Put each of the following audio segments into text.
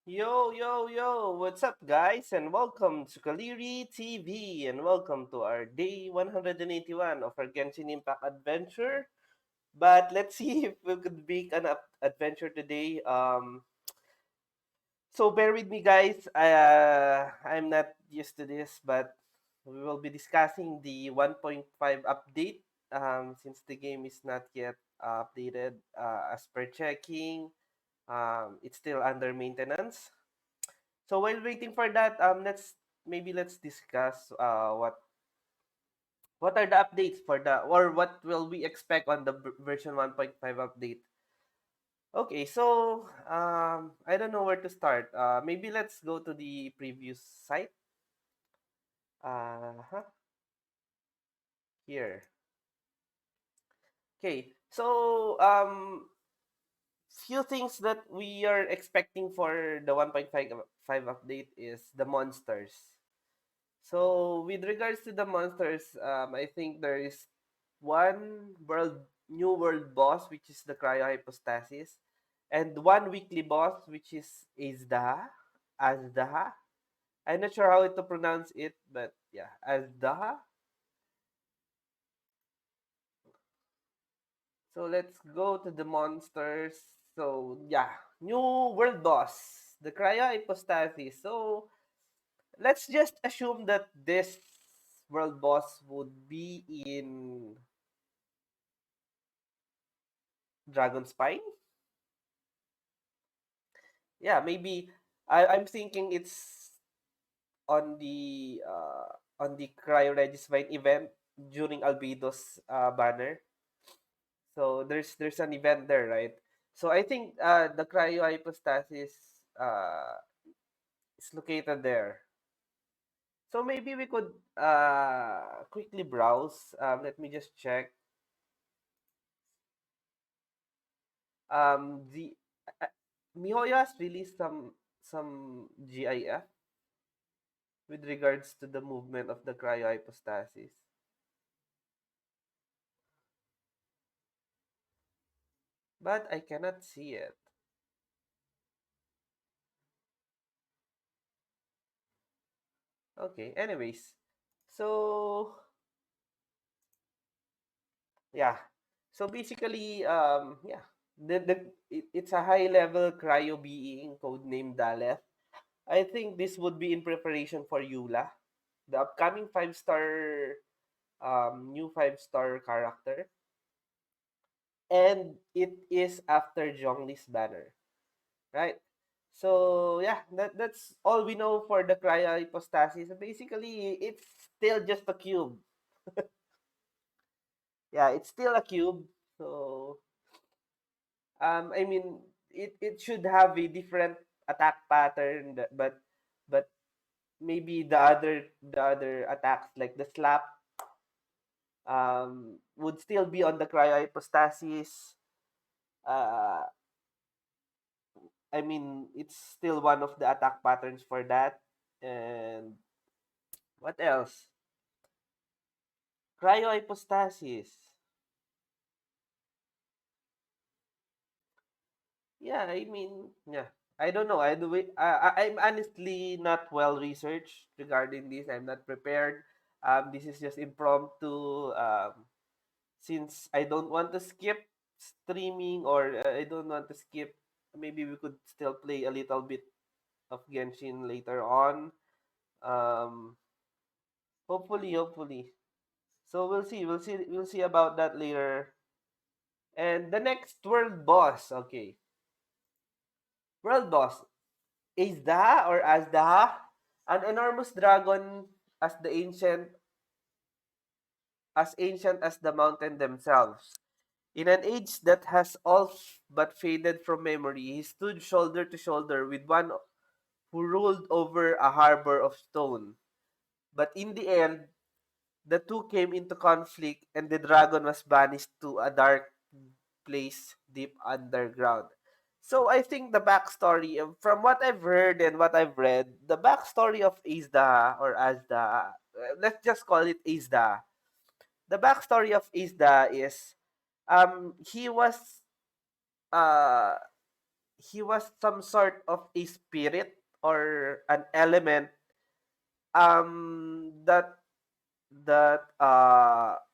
Yo, yo, yo, what's up, guys? And welcome to Kaliri TV, and welcome to our day 181 of our Genshin Impact adventure. But let's see if we could make an adventure today. So bear with me, guys. I'm not used to this, but we will be discussing the 1.5 update since the game is not yet updated as per checking. It's still under maintenance. So while waiting for that, let's discuss what are the updates for the or what will we expect on the version 1.5 update. Okay, so I don't know where to start. Maybe let's go to the previous site. Here. Okay, so few things that we are expecting for the 1.5 update is the monsters. So with regards to the monsters, I think there is one new world boss, which is the Cryo Hypostasis, and one weekly boss, which is Azdaha. I'm not sure how to pronounce it, but yeah, Azdaha. So let's go to the monsters. So yeah, new world boss, the Cryo Hypostasis. So let's just assume that this world boss would be in Dragon Spine. Yeah, maybe I'm thinking it's on the Cryo Regisvine event during Albedo's banner. So there's an event there, right? So I think the Cryo Hypostasis uh, is located there. So maybe we could quickly browse. Let me just check. The uh, MiHoYo has released some GIF with regards to the movement of the cryohypostasis. But I cannot see it. Okay, anyways. So, yeah. So basically, yeah. It's a high-level cryo being codenamed Daleth. I think this would be in preparation for Eula, the upcoming new five-star character. And it is after Zhongli's banner, right? So yeah, that's all we know for the cryohypostasis. Basically, it's still just a cube. Yeah, it's still a cube. So I mean, it should have a different attack pattern, but maybe the other attacks like the slap would still be on the cryohypostasis. Uh, I mean, it's still one of the attack patterns for that. And what else? Cryohypostasis. Yeah, I mean, yeah. I don't know. I'm honestly not well researched regarding this. I'm not prepared. This is just impromptu. Since I don't want to skip streaming or I don't want to skip, maybe we could still play a little bit of Genshin later on. Um, hopefully. So we'll see about that later. And the next world boss, okay. World boss is Daha or Azdaha, an enormous dragon as the ancient as the mountain themselves. In an age that has all but faded from memory, he stood shoulder to shoulder with one who ruled over a harbor of stone. But in the end, the two came into conflict and the dragon was banished to a dark place deep underground. So I think the backstory, from what I've heard and what I've read, the backstory of Izda or Azda, let's just call it Izda. The backstory of Izda is he was uh he was some sort of a spirit or an element that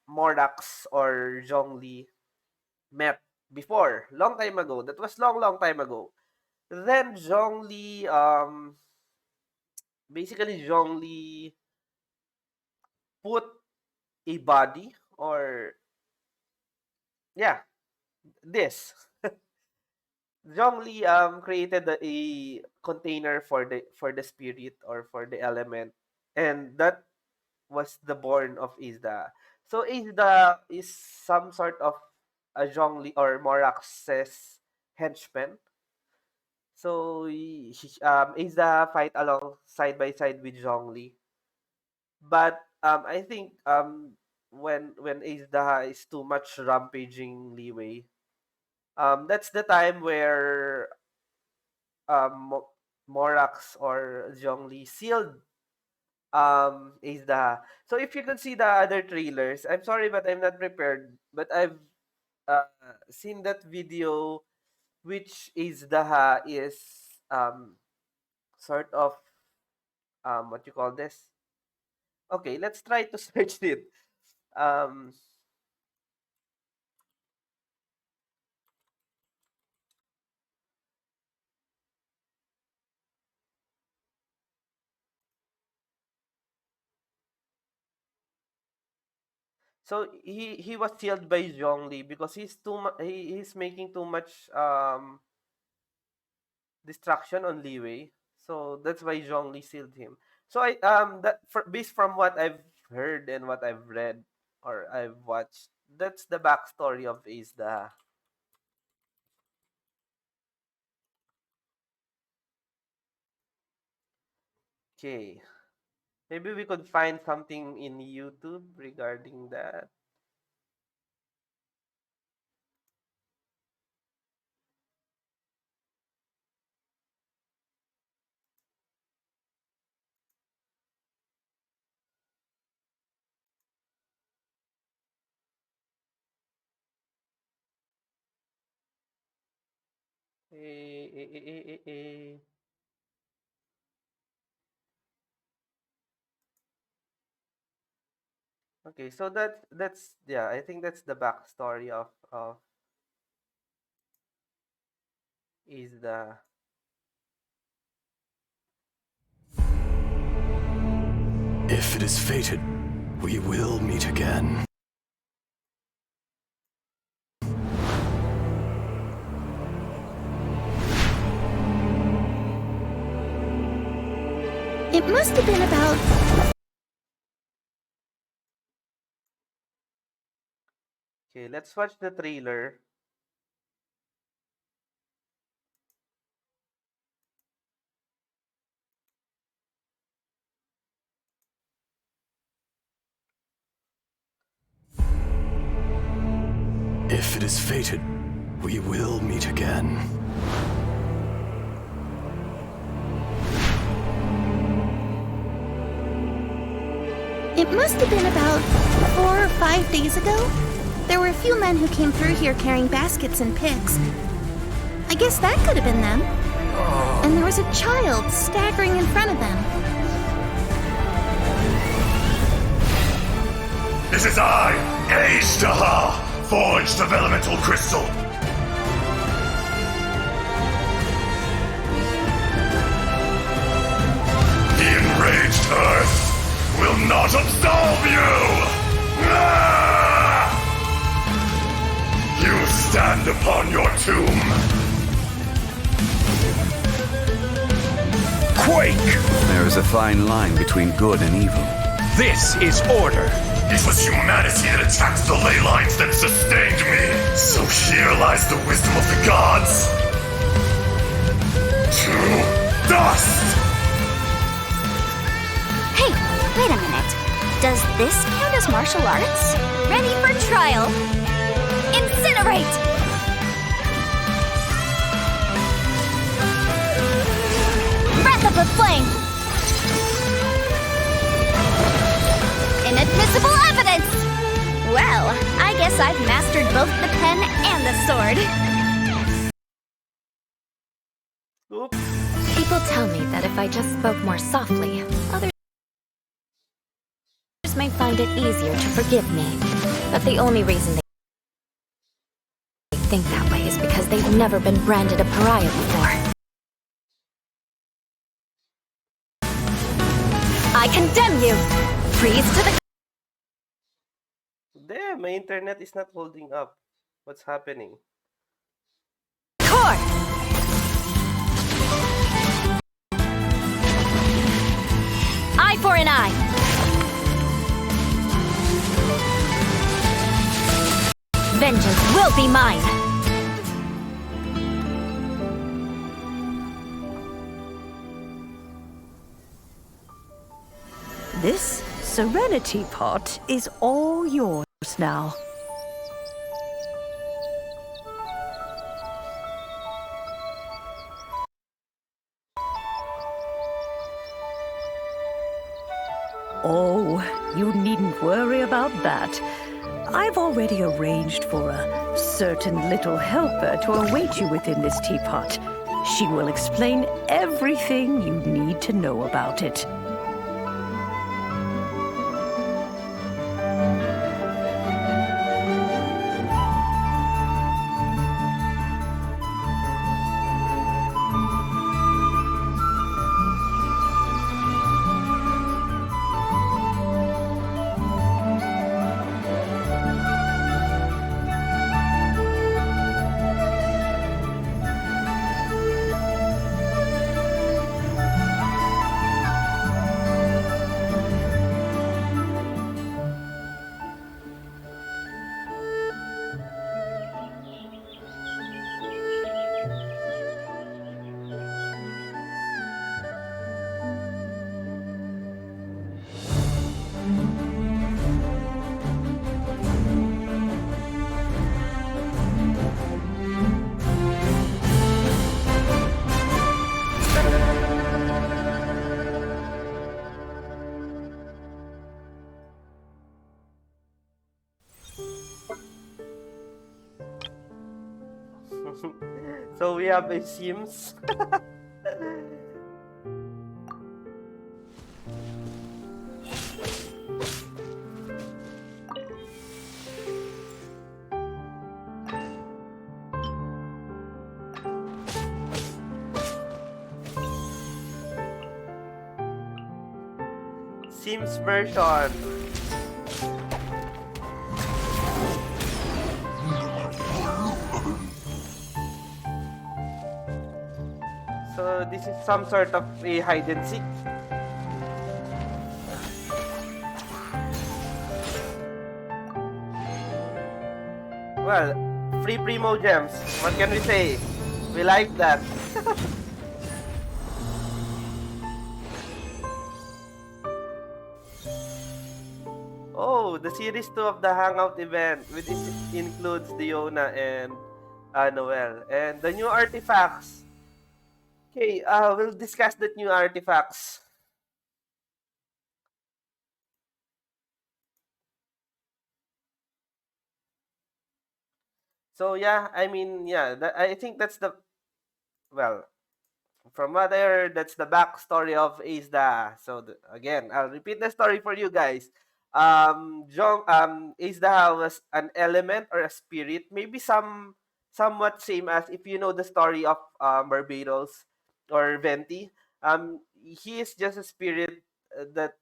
Morax or Zhongli met before, long time ago. That was long time ago. Then Zhongli, basically Zhongli put a body or yeah, this. Zhongli created a container for the spirit or for the element, and that was the born of Izda. So Izda is some sort of a Zhongli or Morax's henchman. So Izda fight along side by side with Zhongli. But I think when Izda is too much rampaging leeway, that's the time where Morax or Zhongli sealed Izda. So if you could see the other trailers, I'm sorry but I'm not prepared. But I've uh, seen that video which Izda is sort of what you call this? Okay, let's try to search it. Um, so he was sealed by Zhongli because he's making too much distraction on Liwei. So that's why Zhongli sealed him. So based from what I've heard and what I've read or I've watched, that's the backstory of Izda. Okay. Maybe we could find something in YouTube regarding that. Eh, eh, eh, eh, eh, eh. Okay, so that's yeah, I think that's the backstory of Izda. If it is fated, we will meet again. It must have been about... Okay, let's watch the trailer. If it is fated, we will meet again. It must have been about 4 or 5 days ago. There were a few men who came through here carrying baskets and picks. I guess that could have been them. And there was a child staggering in front of them. This is I, Ashtaha, forged of elemental crystal. The enraged earth will not absolve you! Ah! You stand upon your tomb. Quake! There is a fine line between good and evil. This is order! It was humanity that attacked the ley lines that sustained me. So here lies the wisdom of the gods. To dust! Hey, wait a minute. Does this count as martial arts? Ready for trial. Incinerate! Breath of the flame! Inadmissible evidence! Well, I guess I've mastered both the pen and the sword. tell me that if I just spoke more softly, others may find it easier to forgive me. But the only reason they think that way is because they've never been branded a pariah before. I condemn you! Freeze to the Damn, my internet is not holding up. What's happening? core! Eye for an eye! Vengeance will be mine! This Serenity Pot is all yours now. Oh, you needn't worry about that. I've already arranged for a certain little helper to await you within this teapot. She will explain everything you need to know about it. So we have a Sims. Sims version. So this is some sort of a hide and seek. Well, free primo gems. What can we say? We like that. Oh, the series 2 of the Hangout event, which includes Diona and Noel. And the new artifacts. Okay, we'll discuss the new artifacts. So yeah, I mean, yeah, I think that's the, well, from what I heard, that's the backstory of Aizda. So again, I'll repeat the story for you guys. Aizda was an element or a spirit, maybe somewhat same as if you know the story of Barbados or Venti. He is just a spirit that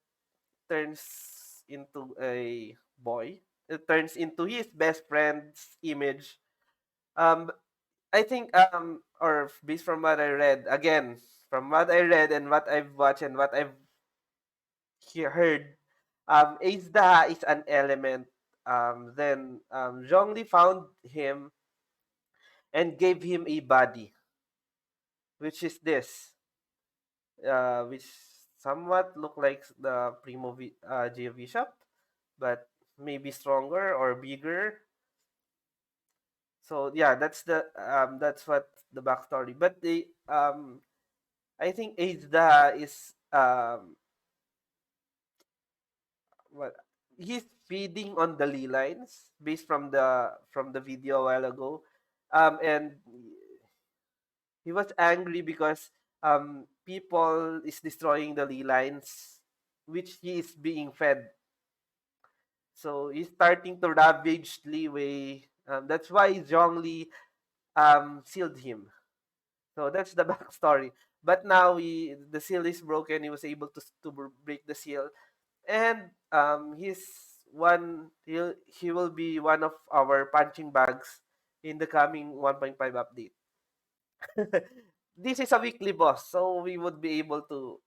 turns into a boy. It turns into his best friend's image. Um, I think or based from what I read, again, from what I read and what I've watched and what I've heard, Aizda is an element. Then Zhongli found him and gave him a body, which is this, which somewhat look like the Primo GV shop, but maybe stronger or bigger. So yeah, that's what the backstory. But I think Aizda is well, he's feeding on the ley lines based from the video a while ago, and he was angry because people is destroying the ley lines, which he is being fed. So he's starting to ravage Liwei. That's why Zhongli sealed him. So that's the backstory. But now the seal is broken. He was able to break the seal, and he will be one of our punching bags in the coming 1.5 update. This is a weekly boss, so we would be able to.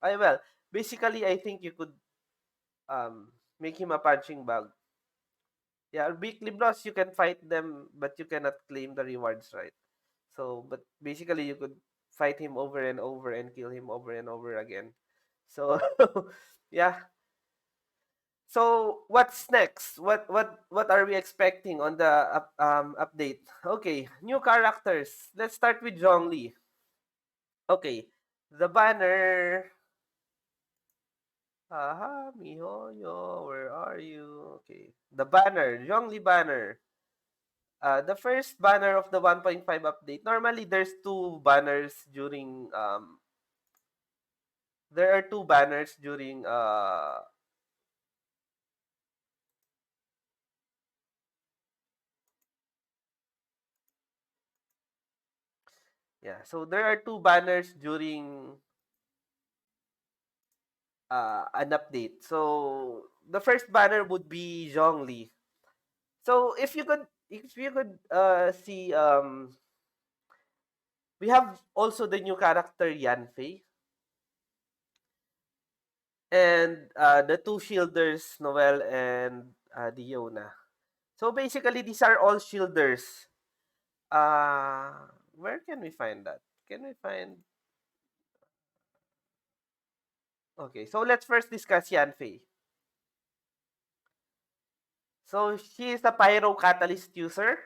Basically, I think you could make him a punching bag. Yeah, weekly boss you can fight them, but you cannot claim the rewards, right? So, but basically, you could fight him over and over and kill him over and over again. So, yeah. So, what's next? What are we expecting on the update? Okay, new characters. Let's start with Zhongli. Okay, the banner. Aha, Mihoyo, where are you? Okay, the banner, Zhongli banner. The first banner of the 1.5 update. Normally, there's two banners during there are two banners during yeah, so there are two banners during an update. So the first banner would be Zhongli. So if you could see we have also the new character Yanfei and the two shielders Noel and Diona. So basically these are all shielders. Where can we find that? Can we find Okay, so let's first discuss Yanfei. So she is a pyro catalyst user.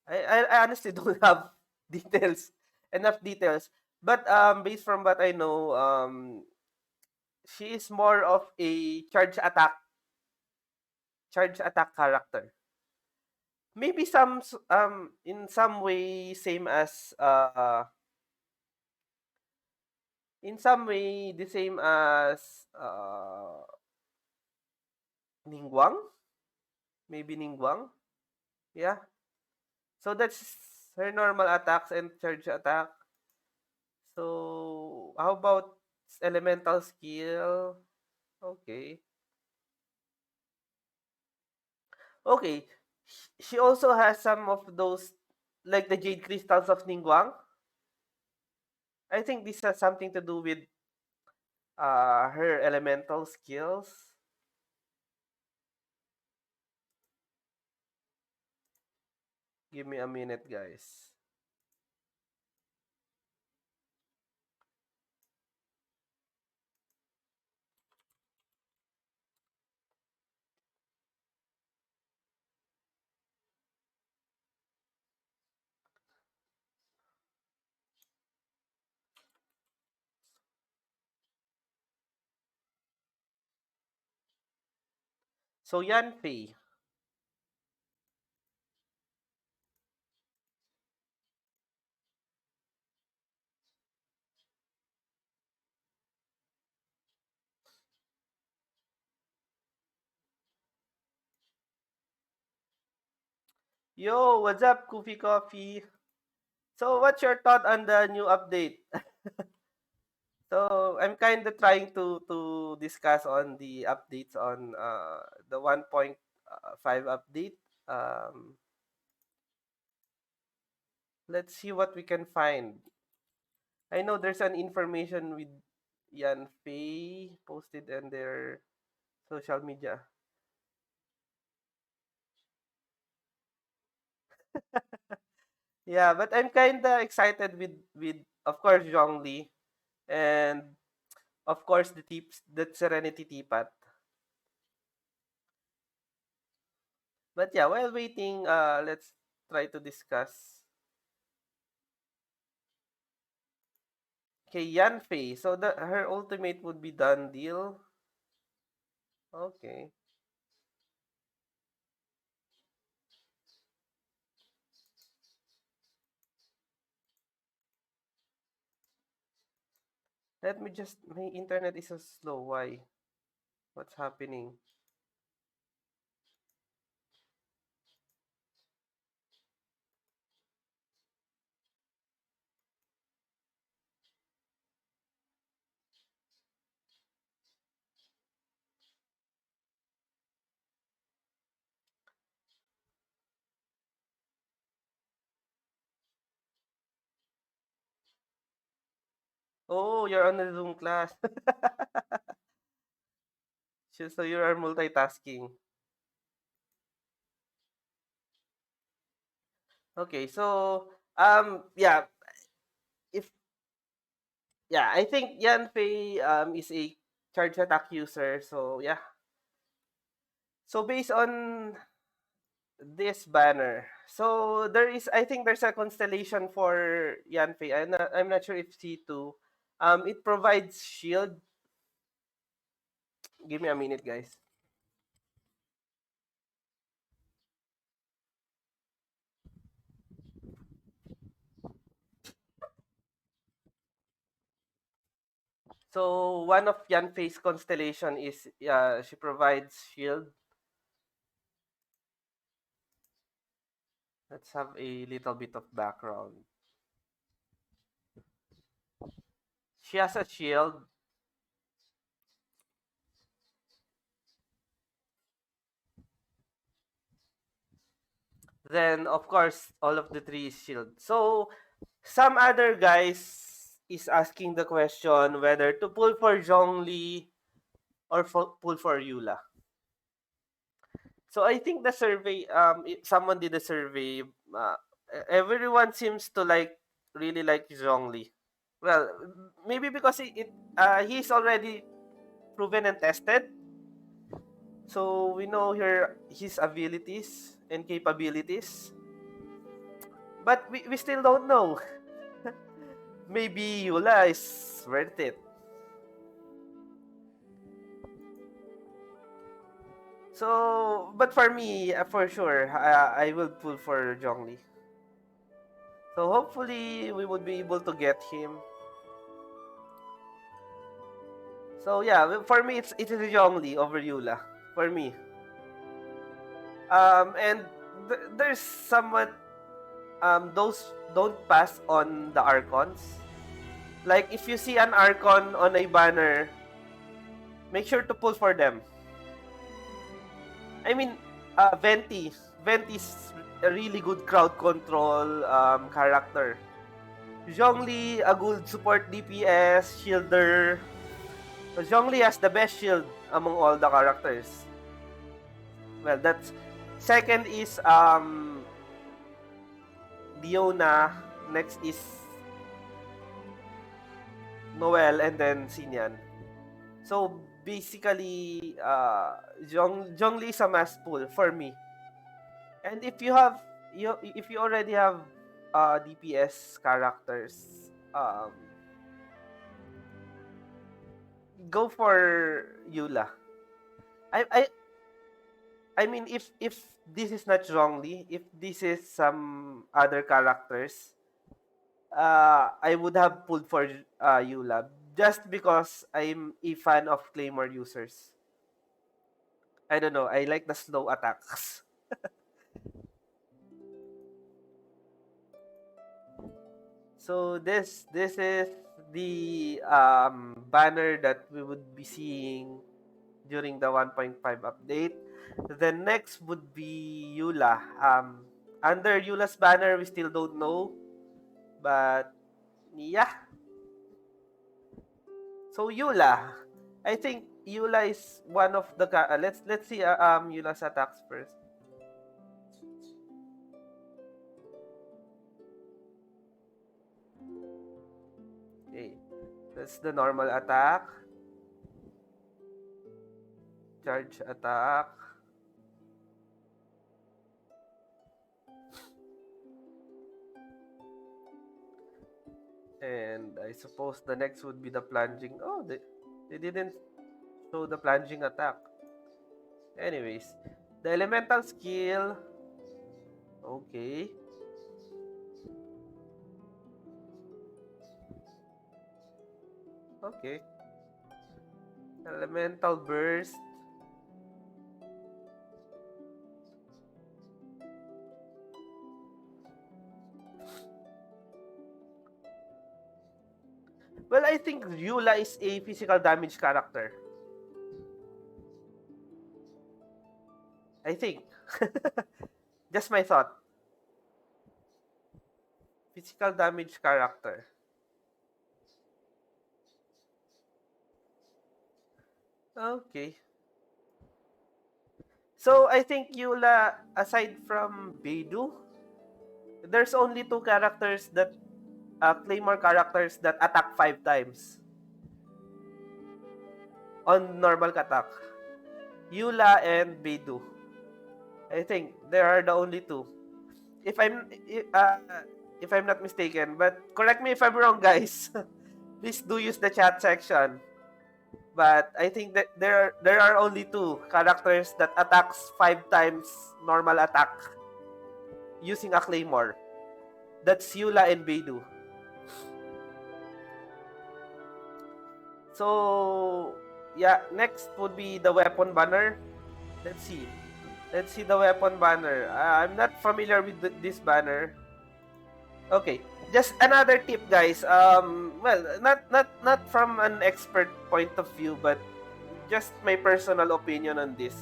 I honestly don't have details, enough details. But based from what I know, she is more of a charge attack character. Maybe in some way same as in some way the same as Ningguang, maybe Ningguang. Yeah. So that's her normal attacks and charge attack. So how about elemental skill? Okay. Okay. She also has some of those like the jade crystals of Ningguang. I think this has something to do with her elemental skills. Give me a minute, guys. So Yanfei. Yo, what's up, Koofy Coffee? So what's your thought on the new update? So I'm kind of trying to discuss on the updates on the 1.5 update. Um, let's see what we can find. I know there's an information with Yan Fei posted on their social media. Yeah, but I'm kind of excited with of course Zhongli and of course the Serenity Teapot. But yeah, while waiting, let's try to discuss. Okay, Yanfei. So her ultimate would be done deal. Okay. Let me just. My internet is so slow. Why? What's happening? Oh, you're on a Zoom class. So you are multitasking. Okay, so yeah, if yeah, I think Yan Fei is a charge attack user. So yeah. So based on this banner, so there is, I think there's a constellation for Yan Fei. I'm not sure if C2. It provides shield. Give me a minute, guys. So one of Yan Fei's constellation is she provides shield. Let's have a little bit of background. She has a shield. Then of course all of the three is shield. So some other guys is asking the question whether to pull for Zhongli or pull for Yula. So I think the survey, someone did a survey. Everyone seems to really like Zhongli. Well, maybe because he's already proven and tested, so we know his abilities and capabilities. But we still don't know. Maybe Yula is worth it. So, but for me, for sure, I will pull for Zhongli. So hopefully we would be able to get him. So yeah, for me it is Zhongli over Yula. For me. And there's someone those don't pass on the Archons. Like if you see an Archon on a banner, make sure to pull for them. I mean, Venti. Venti's a really good crowd control character. Zhongli, a good support DPS, shielder. Zhongli has the best shield among all the characters. Well, that's second is Leona. Next is Noel, and then Sinyan. So basically, Zhongli is a must pull for me. And if you already have DPS characters, go for Yula. I I I mean if this is not Zhongli, if this is some other characters, I would have pulled for Yula just because I'm a fan of Claymore users. I don't know. I like the slow attacks. So this is the banner that we would be seeing during the 1.5 update. The next would be Yula. Under Yula's banner, we still don't know, but yeah. So Yula, I think Yula is one of the let's see Yula's attacks first. Okay, that's the normal attack, charge attack, and I suppose the next would be the plunging. Oh, they didn't show the plunging attack. Anyways, the elemental skill. Okay. Okay. Elemental Burst. Well, I think Yula is a physical damage character. I think. Just my thought. Physical damage character. Okay. So I think Yula, aside from Beidou, there's only two characters that Claymore characters that attack 5 times on normal attack. Yula and Beidou. I think there are the only two. If I'm if I'm not mistaken, but correct me if I'm wrong, guys. Please do use the chat section. But I think that there are only two characters that attacks 5 times normal attack using a claymore. That's Yula and Beidou. So yeah, next would be the weapon banner. Let's see. Let's see the weapon banner. I'm not familiar with this banner. Okay, just another tip, guys. Well, not from an expert point of view, but just my personal opinion on this.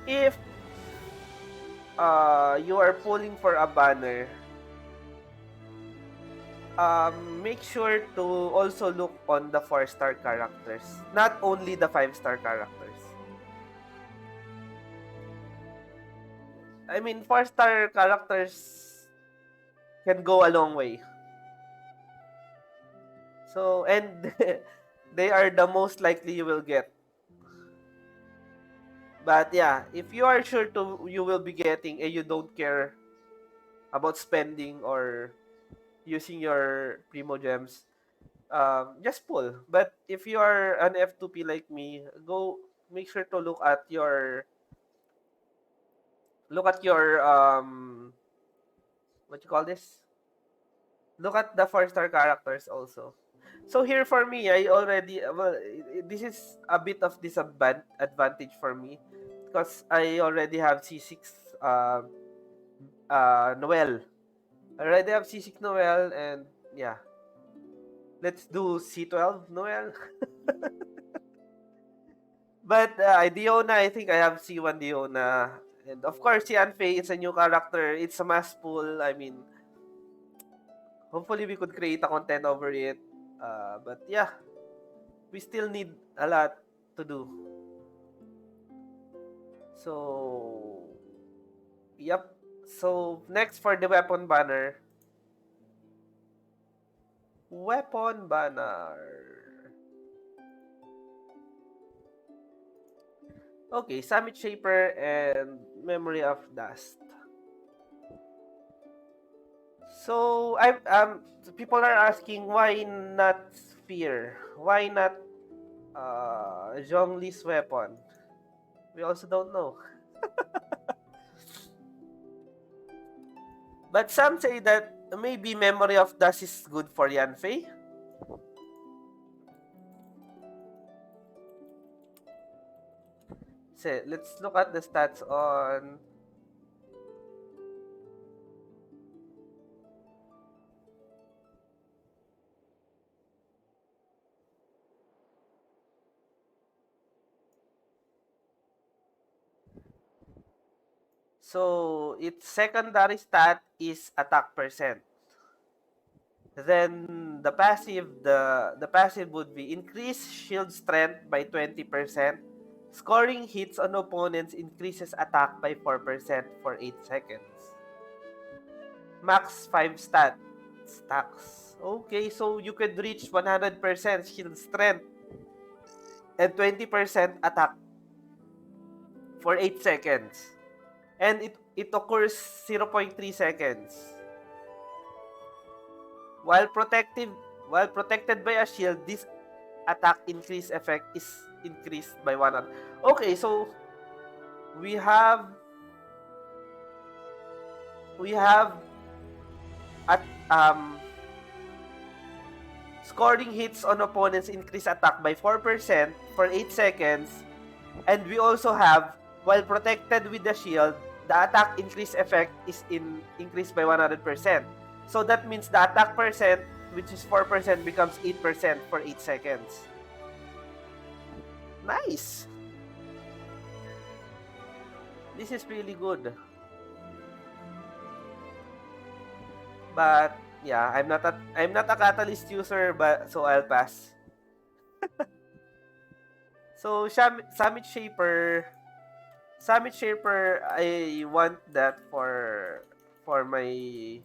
If you are pulling for a banner, make sure to also look on the 4-star characters, not only the 5-star characters. I mean, 4-star characters can go a long way. So, and they are the most likely you will get. But yeah, if you are sure to you will be getting and you don't care about spending or using your Primo Gems, just pull. But if you are an F2P like me, go make sure to look at your what you call this? Look at the 4-star characters also. So here for me, I already well, this is a bit of disadvantage for me because I already have C6 Noel. I already have C6 Noel and yeah, let's do C12 Noel. But Diona, I think I have C1 Diona. And of course, si Anfei, it's a new character. It's a mass pool. I mean, hopefully we could create a content over it. But yeah, we still need a lot to do. So, yep. So, next for the weapon banner. Weapon banner. Okay, Summit Shaper and Memory of Dust. So, people are asking why not Sphere? Why not Zhongli's weapon? We also don't know. But some say that maybe Memory of Dust is good for Yanfei. So, let's look at the stats on. So, its secondary stat is attack percent. Then the passive would be increase shield strength by 20%. Scoring hits on opponents increases attack by 4% for 8 seconds. Max 5 stacks. Okay, so you could reach 100% shield strength and 20% attack for 8 seconds. And it occurs 0.3 seconds. While protected by a shield, this attack increase effect is increased by 100. Okay, so we have we have at Scoring hits on opponents increase attack by 4% for 8 seconds. And we also have, while protected with the shield, the attack increase effect is increased by 100%. So that means the attack percent, which is 4%, becomes 8% for 8 seconds. Nice! This is really good. But yeah, I'm not a catalyst user, but so I'll pass. So Summit Shaper, I want that for my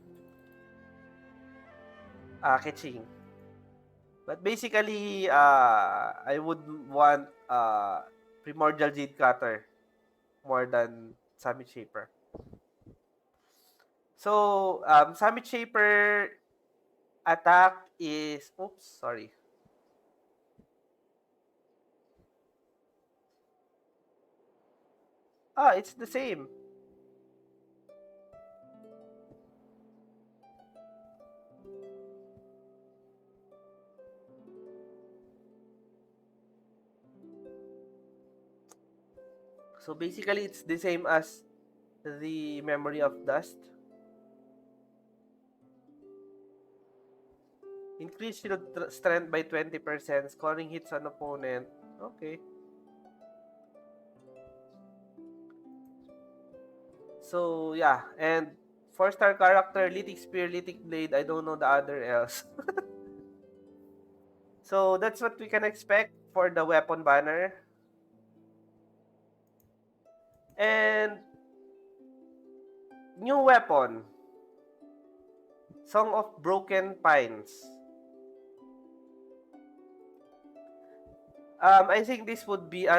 catching. But basically, I would want Primordial Jade Cutter more than Summit Shaper. So, Summit Shaper attack is... Oops, sorry. It's the same. So, basically, it's the same as the Memory of Dust. Increase shield strength by 20%, scoring hits on opponent. Okay. So, yeah. And 4-star character, Lithic Spear, Lithic Blade. I don't know the other else. So, that's what we can expect for the weapon banner. And new weapon, Song of Broken Pines. I think this would be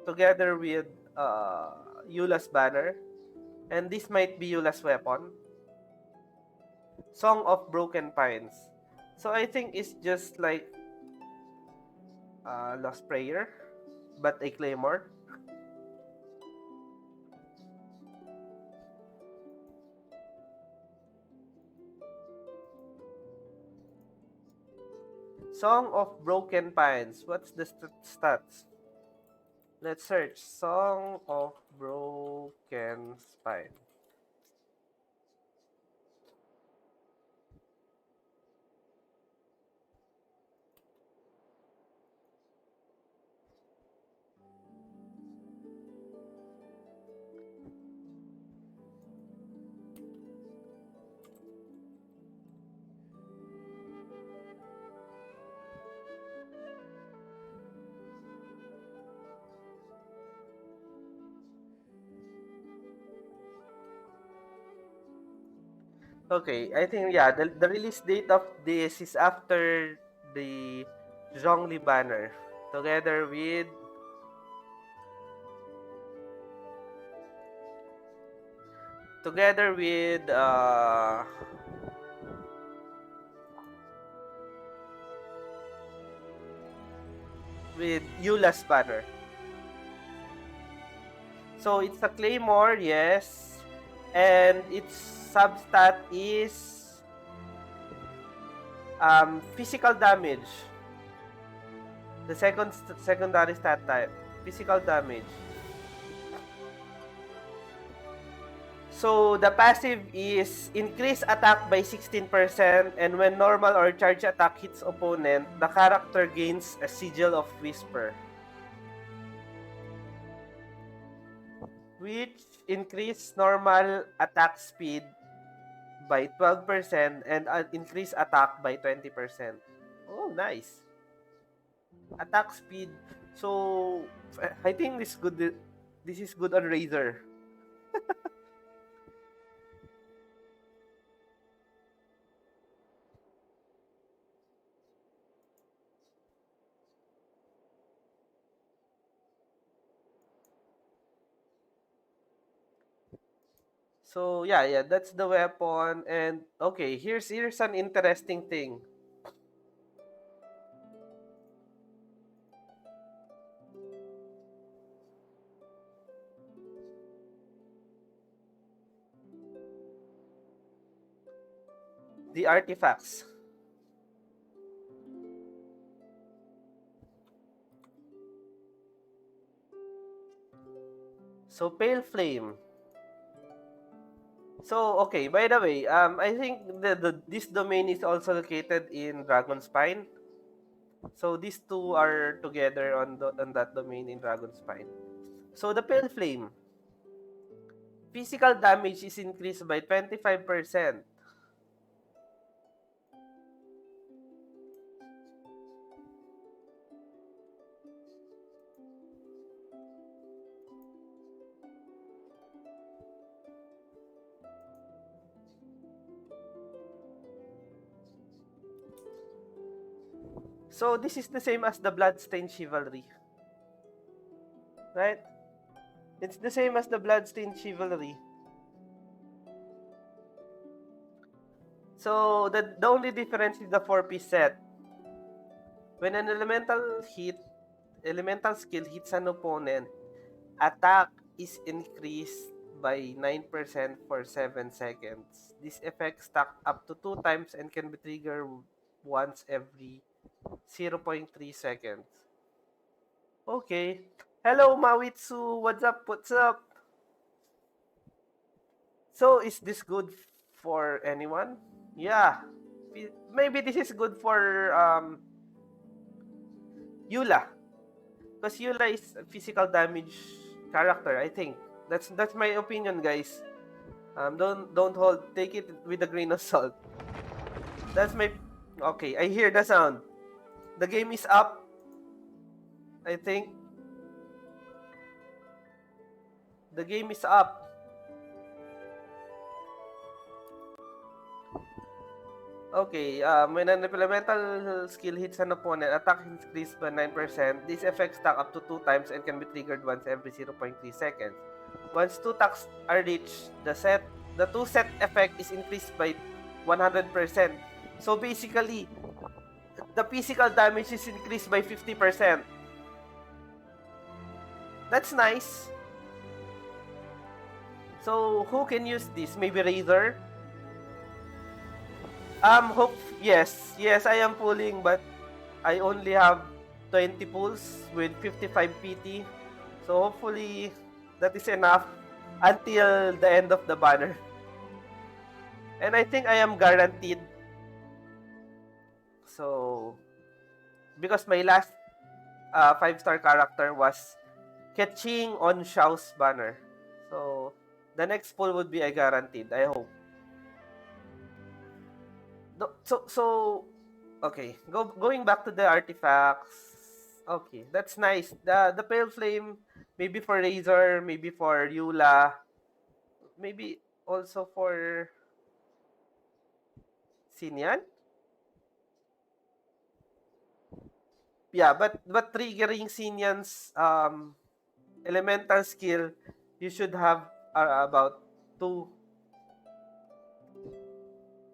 together with Eula's banner, and this might be Eula's weapon. Song of Broken Pines. So I think it's just like Lost Prayer, but a claymore. Song of Broken Pines. What's the stats? Let's search Song of Broken Pines. Okay, I think yeah, the release date of this is after the Zhongli banner, together together with Eula's banner. So it's a claymore, yes, and its substat is physical damage. The secondary stat type, physical damage. So the passive is increase attack by 16%, and when normal or charge attack hits opponent, the character gains a sigil of whisper, which increase normal attack speed by 12% and increase attack by 20%. Oh, nice. Attack speed. So I think this good. This is good on Razor. So yeah, that's the weapon. And okay, here's an interesting thing. The artifacts. So Pale Flame. So okay, by the way, I think this domain is also located in Dragon Spine. So these two are together on that domain in Dragon Spine. So the Pale Flame, physical damage is increased by 25%. So this is the same as the Bloodstained Chivalry, right? It's the same as the Bloodstained Chivalry. So the only difference is the 4-piece set. When an elemental skill hits an opponent, attack is increased by 9% for 7 seconds. This effect stacks up to 2 times and can be triggered once every 0.3 seconds. Okay. Hello, Mawitsu. What's up? What's up? So, is this good for anyone? Yeah. Maybe this is good for Yula. Because Yula is a physical damage character, I think. That's my opinion, guys. Don't hold. Take it with a grain of salt. That's my. Okay, I hear the sound. The game is up. I think the game is up. Okay, when an elemental skill hits an opponent, attack increased by 9%. These effects stack up to 2 times and can be triggered once every 0.3 seconds. Once 2 attacks are reached, the 2 set effect is increased by 100%. So basically, the physical damage is increased by 50%. That's nice. So who can use this? Maybe Razor? Yes, I am pulling, but I only have 20 pulls with 55 PT. So hopefully that is enough until the end of the banner. And I think I am guaranteed. So because my last 5-star character was catching on Xiao's banner. So the next pull would be a guaranteed, I hope. So okay, going back to the artifacts. Okay, that's nice. The Pale Flame, maybe for Razor, maybe for Yula, maybe also for Sinyan. Yeah, but triggering Sinyan's elemental skill, you should have about two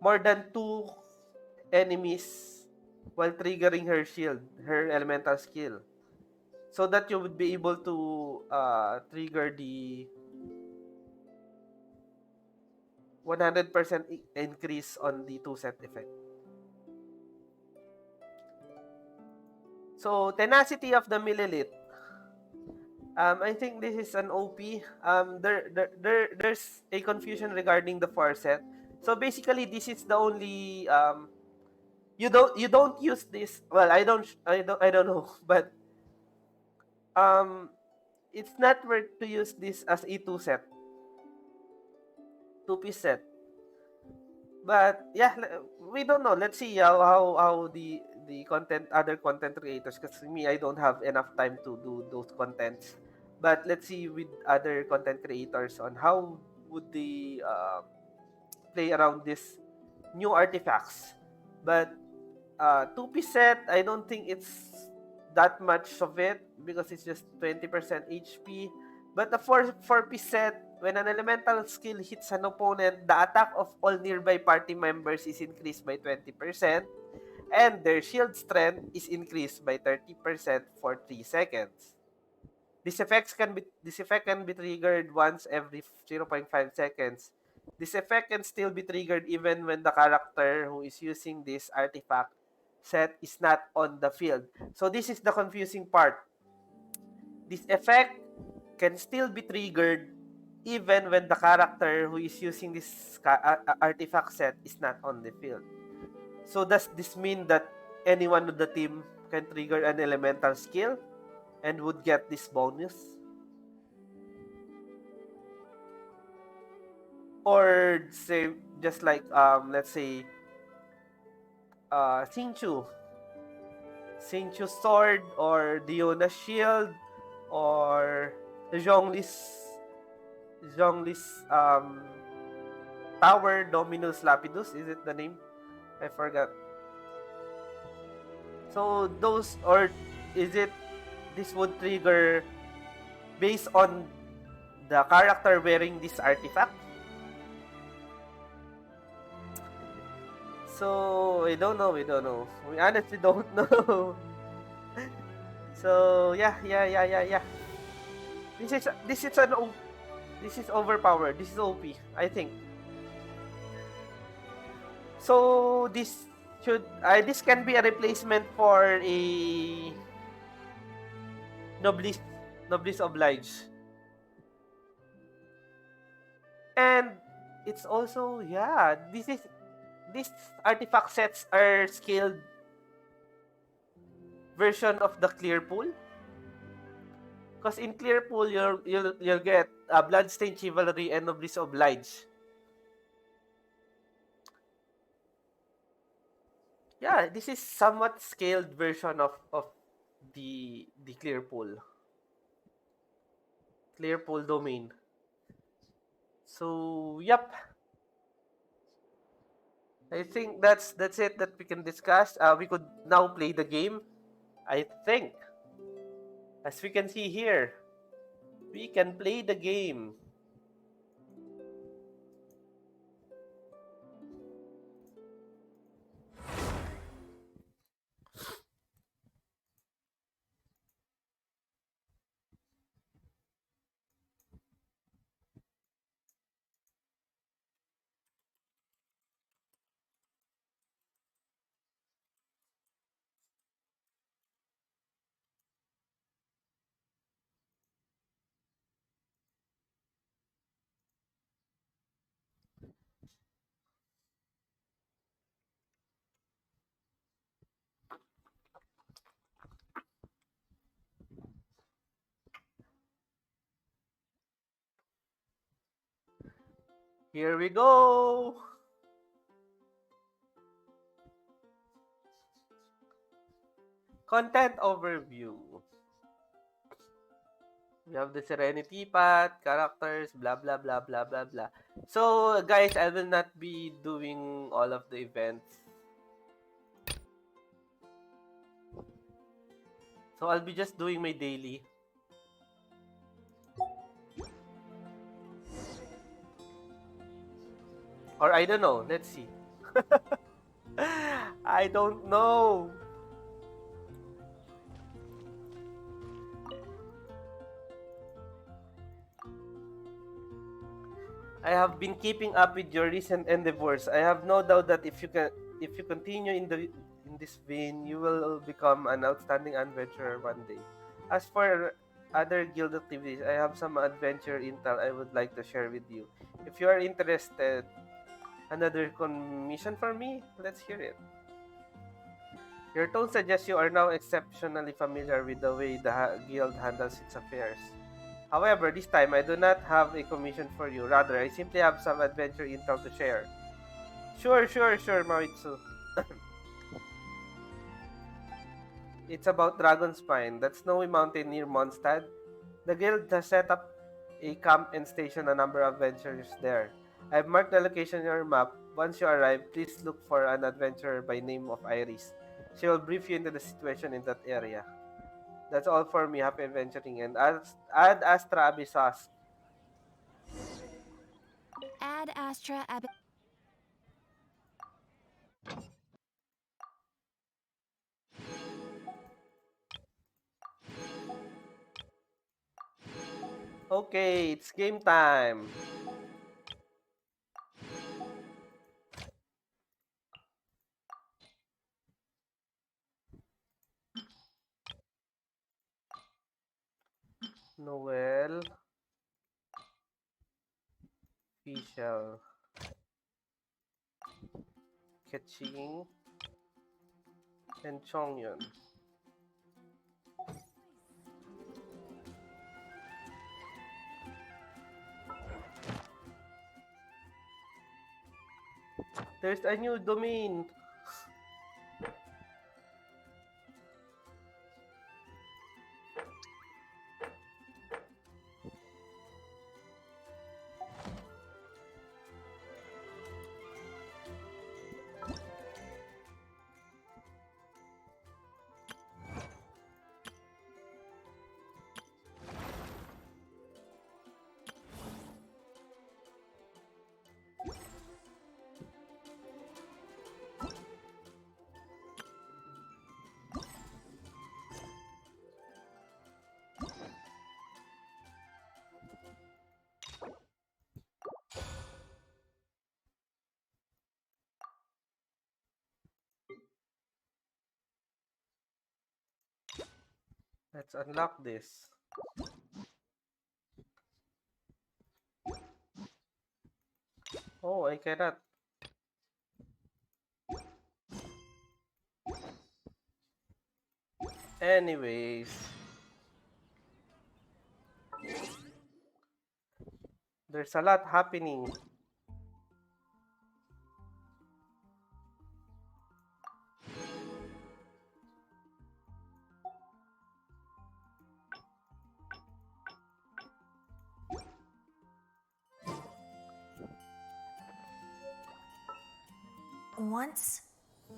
more than 2 enemies while triggering her shield, her elemental skill, so that you would be able to trigger the 100% increase on the 2 set effect. So tenacity of the Millilith. I think this is an OP. There's a confusion regarding the 4 set. So basically, this is the only you don't use this. Well, I don't know, but um it's not worth to use this as a 2-piece set. But yeah, we don't know. Let's see how the other content creators, because me, I don't have enough time to do those contents. But let's see with other content creators on how would they play around this new artifacts. But 2-piece set, I don't think it's that much of it because it's just 20% HP. But the 4-piece set, when an elemental skill hits an opponent, the attack of all nearby party members is increased by 20%, and their shield strength is increased by 30% for 3 seconds. This effect can be triggered once every 0.5 seconds. This effect can still be triggered even when the character who is using this artifact set is not on the field. So this is the confusing part. This effect can still be triggered even when the character who is using this artifact set is not on the field. So does this mean that anyone on the team can trigger an elemental skill and would get this bonus? Or say just like let's say Xingqiu sword or Diona's shield or Zhongli's tower Dominus Lapidus, is it the name? I forgot. So those, or is it this would trigger based on the character wearing this artifact? So we don't know. We don't know. We honestly don't know. So yeah. This is overpowered. This is OP, I think. So this can be a replacement for a Noblis Oblige. And it's also, yeah, these artifact sets are scaled version of the clear pool. Because in clear pool, you'll get Bloodstained Chivalry and Noblesse Oblige. Yeah, this is somewhat scaled version of the clear pool domain. So yep, I think that's it that we can discuss. We could now play the game. I think, as we can see here, we can play the game. Here we go. Content overview. We have the Serenity Path, characters, blah blah blah blah blah blah. So guys, I will not be doing all of the events. So I'll be just doing my daily. Or I don't know. Let's see. I don't know. I have been keeping up with your recent endeavors. I have no doubt that if you continue in this vein, you will become an outstanding adventurer one day. As for other guild activities, I have some adventure intel I would like to share with you. If you are interested, another commission for me? Let's hear it. Your tone suggests you are now exceptionally familiar with the way the guild handles its affairs. However, this time I do not have a commission for you. Rather, I simply have some adventure intel to share. Sure, Maritsu. It's about Dragonspine, that snowy mountain near Mondstadt. The guild has set up a camp and stationed a number of adventurers there. I've marked the location on your map. Once you arrive, please look for an adventurer by name of Iris. She will brief you into the situation in that area. That's all for me. Happy adventuring, and add Astra Abyssas. Okay, it's game time. Noel. Shell, Fischl, Ketching, and Chongyun. There's a new domain. Let's unlock this. Oh, I cannot. Anyways, there's a lot happening. Once,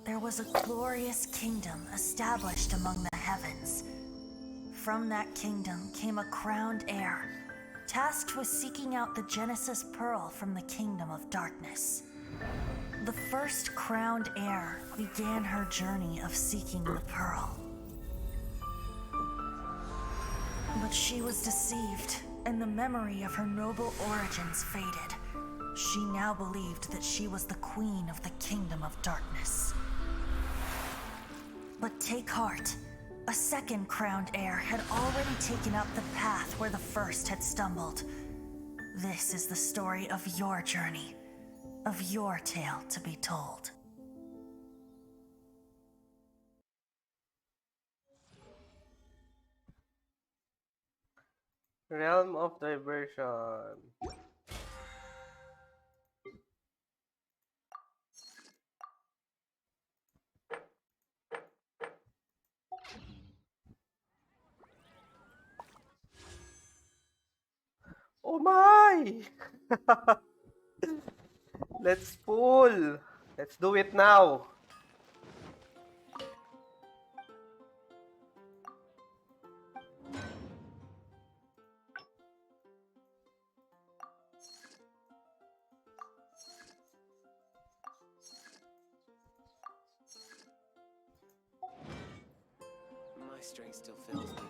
there was a glorious kingdom established among the heavens. From that kingdom came a crowned heir, tasked with seeking out the Genesis Pearl from the kingdom of darkness. The first crowned heir began her journey of seeking the pearl. But she was deceived, and the memory of her noble origins faded. She now believed that she was the queen of the kingdom of darkness. But take heart. A second crowned heir had already taken up the path where the first had stumbled. This is the story of your journey, of your tale to be told. Realm of Diversion. Oh my! Let's pull. Let's do it now. My strength still fails me.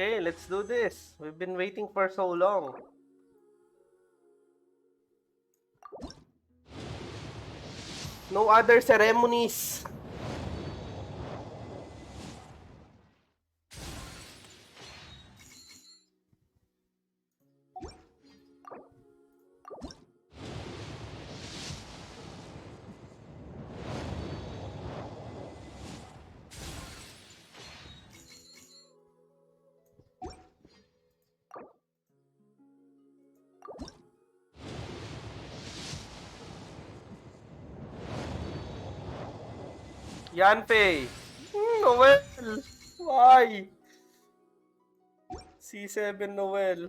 Okay, let's do this. We've been waiting for so long. No other ceremonies. Yanfei. Noel. Why? C7 Noel.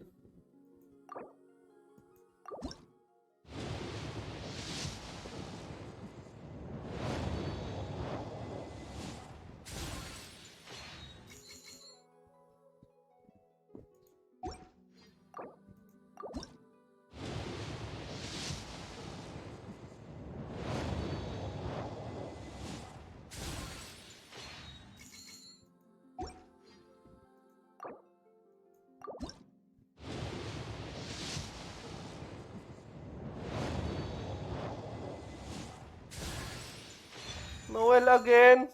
Noel again.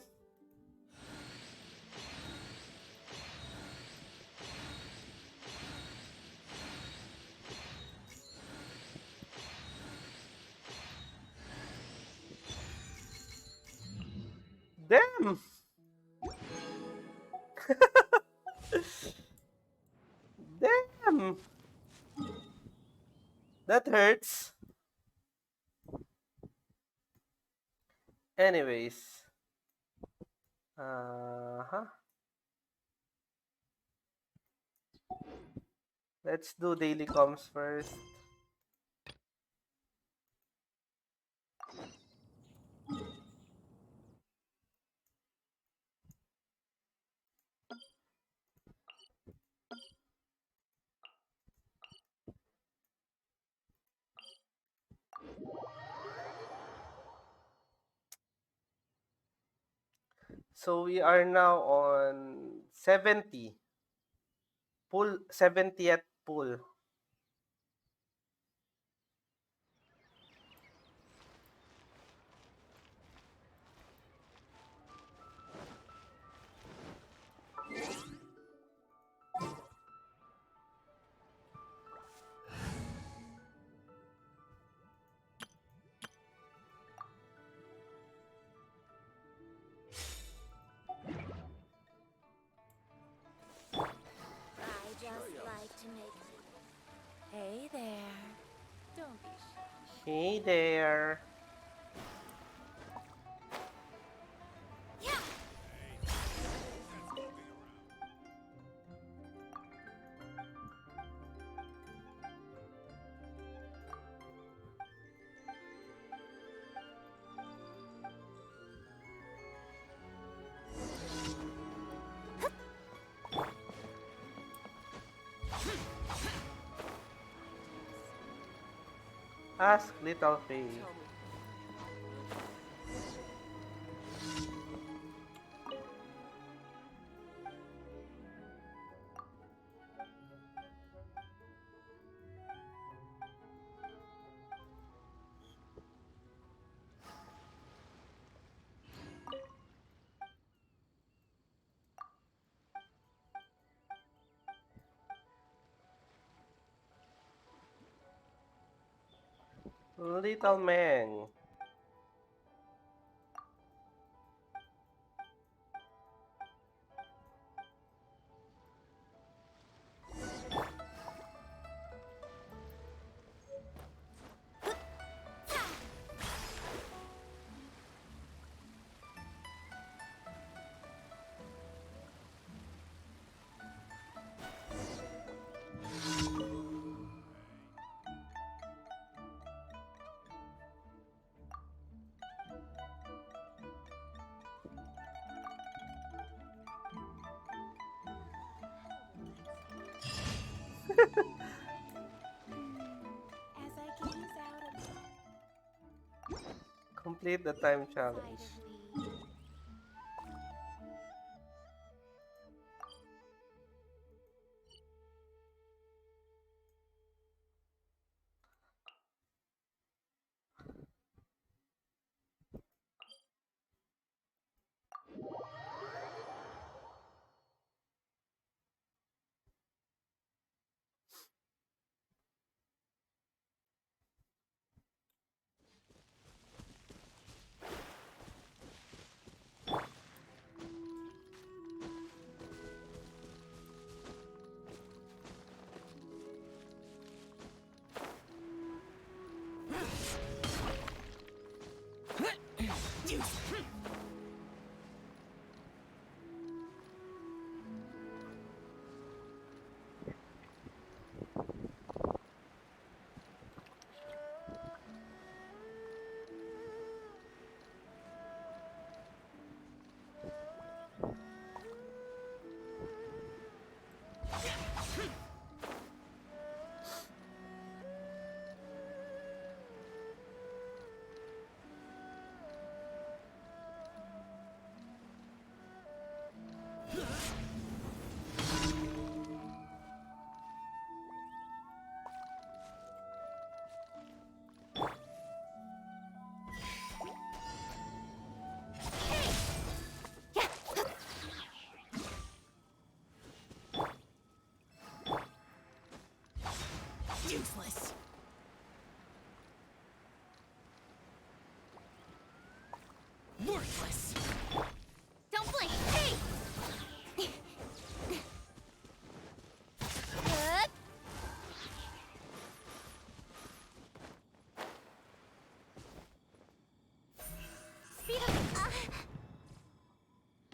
Damn. Damn. That hurts. Anyways. Uh-huh. Let's do daily comms first. So we are now on 70. Pull 70th pull. I just like to make. Hey there. Don't be shy. Hey there. Ask Little Faye. Little man. As I gaze out Complete the time inside challenge. of the Useless. Worthless. Don't blink! Hey! Speed up!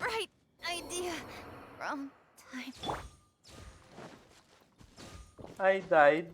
Right idea. Wrong time. I died.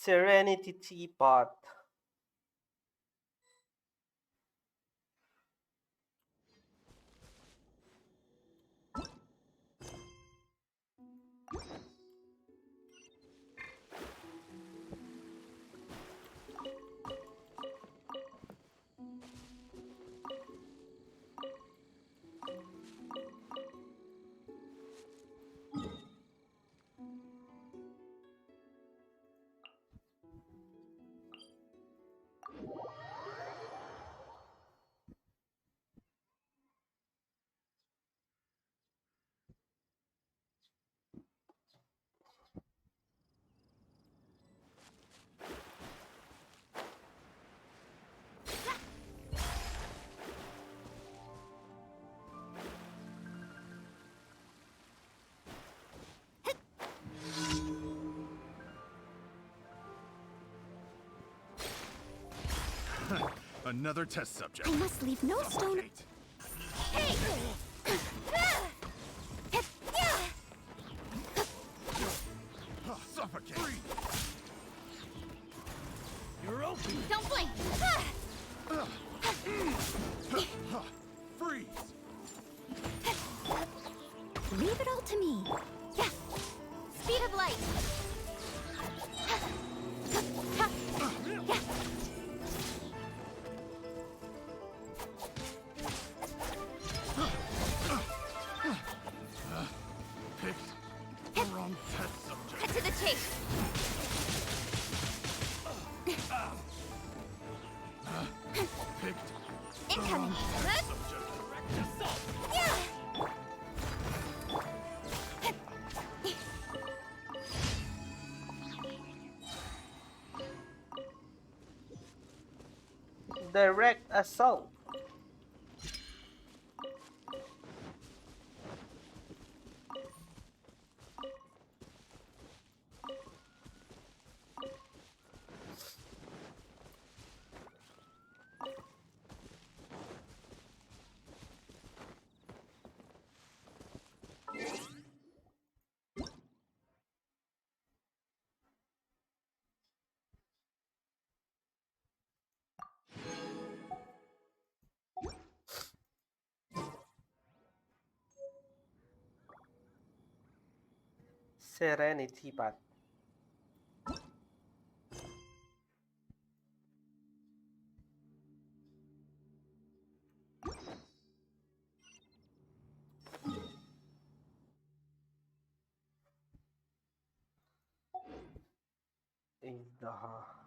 Serenity Teapot. Another test subject. I must leave no stone. Hey! Suffocate. You're open. Don't blink! Freeze. Leave it all to me. Yeah. Speed of light. Picked the wrong test subject. Cut to the chase. Picked Incoming. subject. Yeah. Direct assault. Serenity Path. Indah.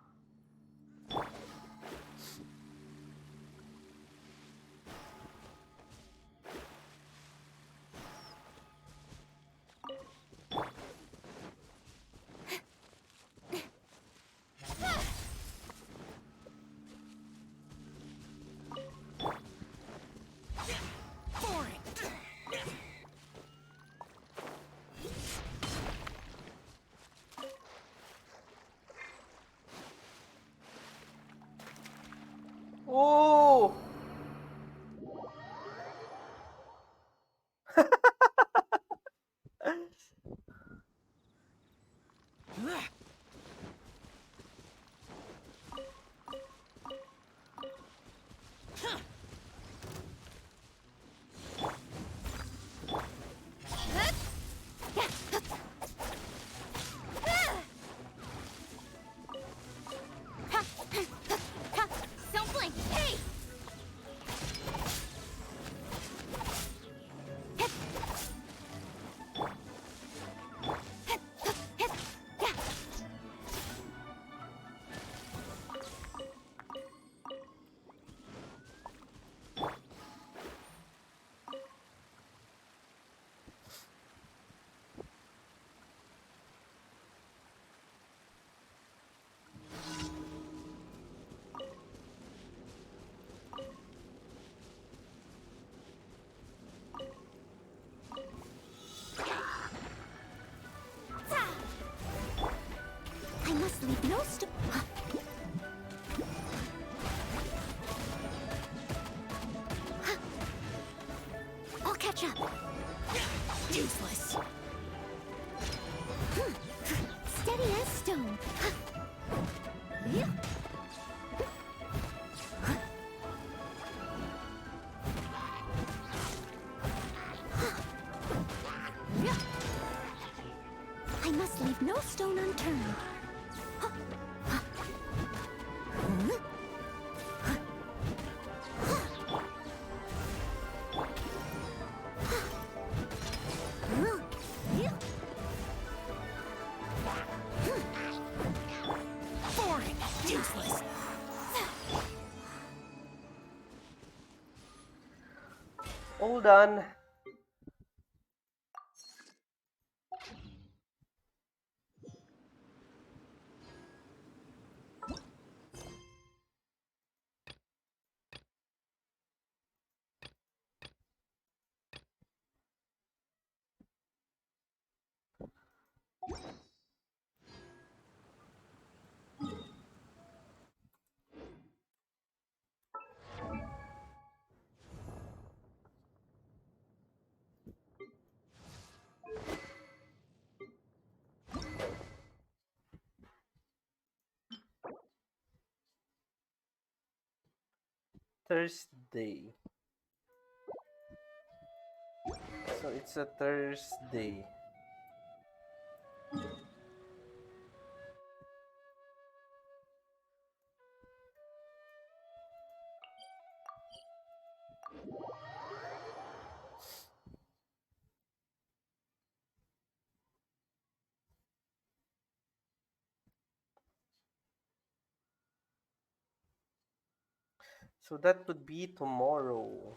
must leave no stone. I'll catch up. Useless. Steady as stone. I must leave no stone unturned. Boring. Useless. All done. Thursday. So it's a Thursday. So that would be tomorrow.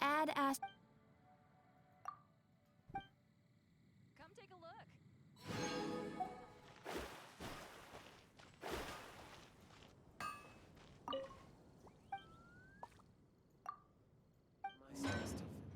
Add as. Come take a look. My strength still fails.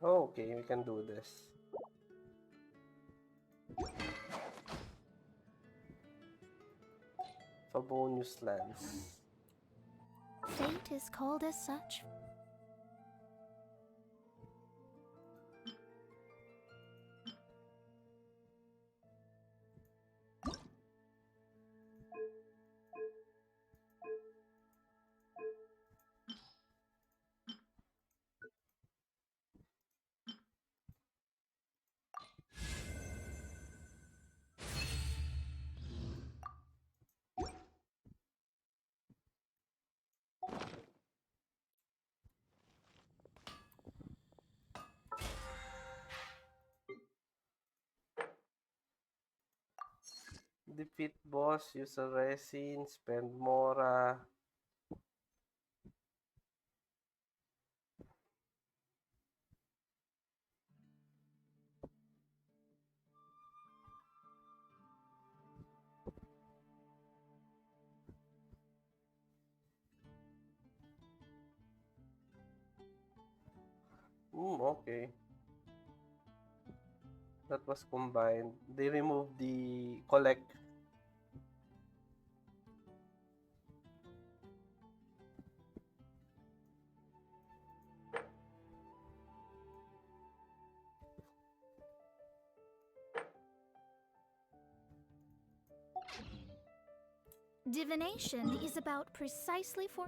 Oh, okay, we can do this. Favonius lands. Fate is called as such. Defeat boss, use a resin, spend Mora. Okay. That was combined. They removed the collect. Divination is about precisely for.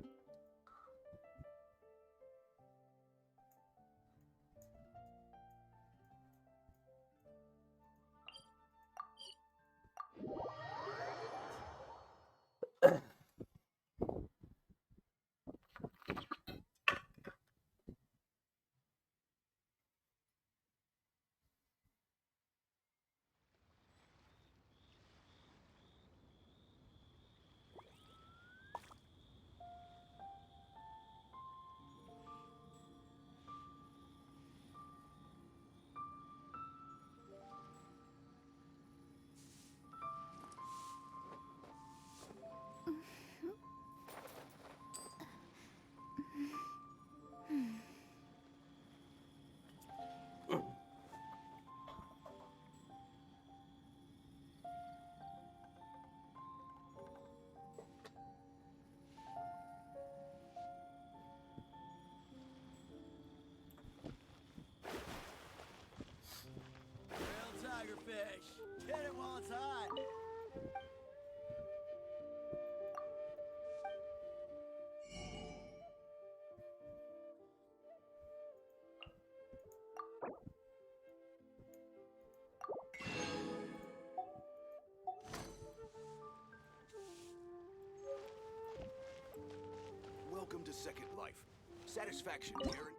Real tigerfish. Get it while it's hot. Welcome to Second Life. Satisfaction guaranteed.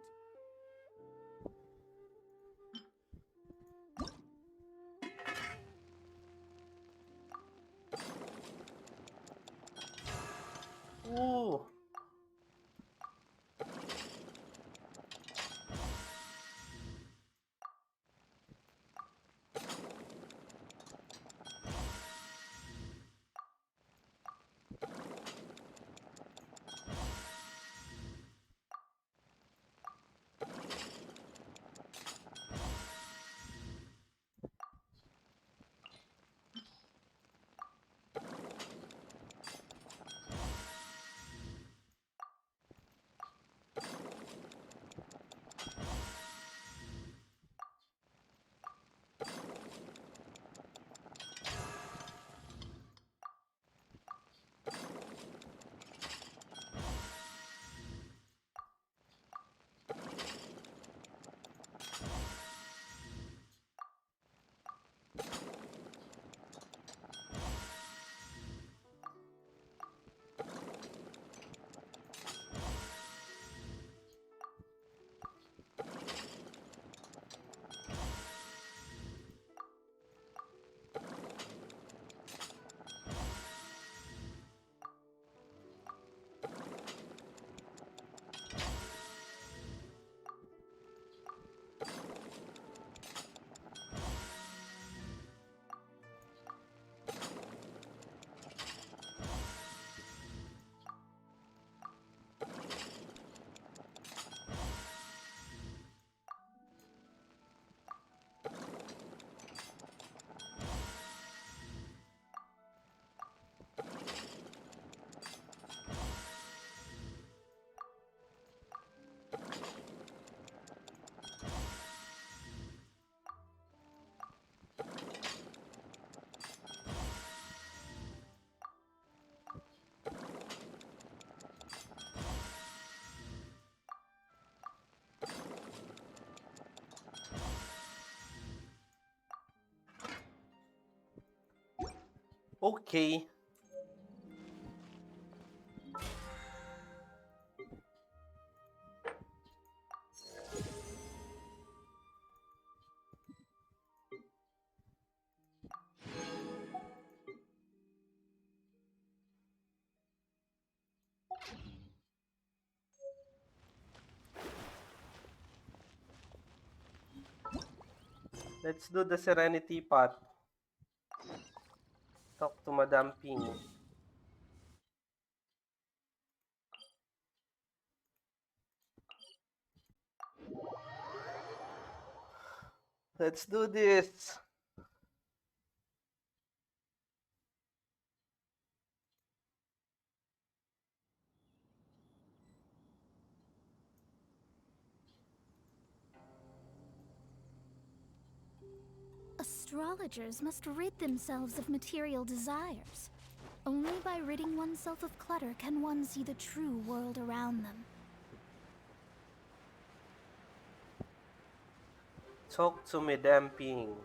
Ooh. Okay. Let's do the Serenity part. Talk to Madame Ping. Let's do this. Astrologers must rid themselves of material desires. Only by ridding oneself of clutter can one see the true world around them. Talk to me, damn ping.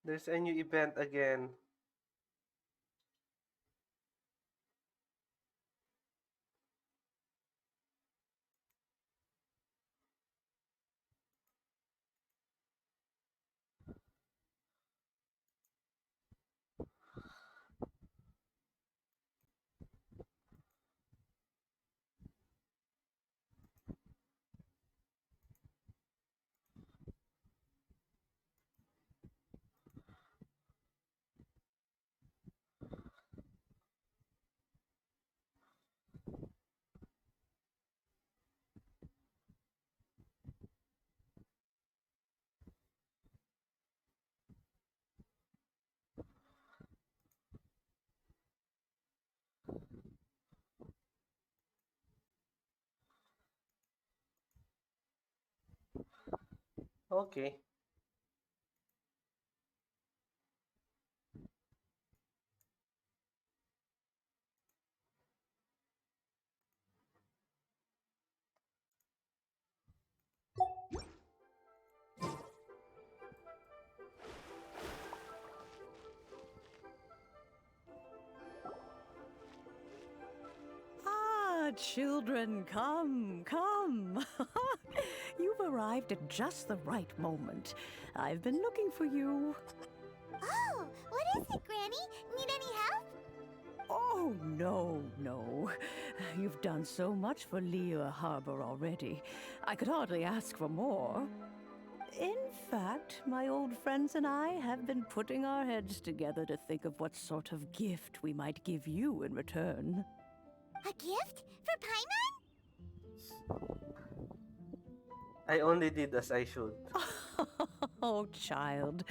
There's a new event again. Okay. Ah, children, come, come. You've arrived at just the right moment. I've been looking for you. Oh, what is it, Granny? Need any help? Oh, no, no. You've done so much for Lea Harbor already. I could hardly ask for more. In fact, my old friends and I have been putting our heads together to think of what sort of gift we might give you in return. A gift? For Paimon? I only did as I should. Oh, child,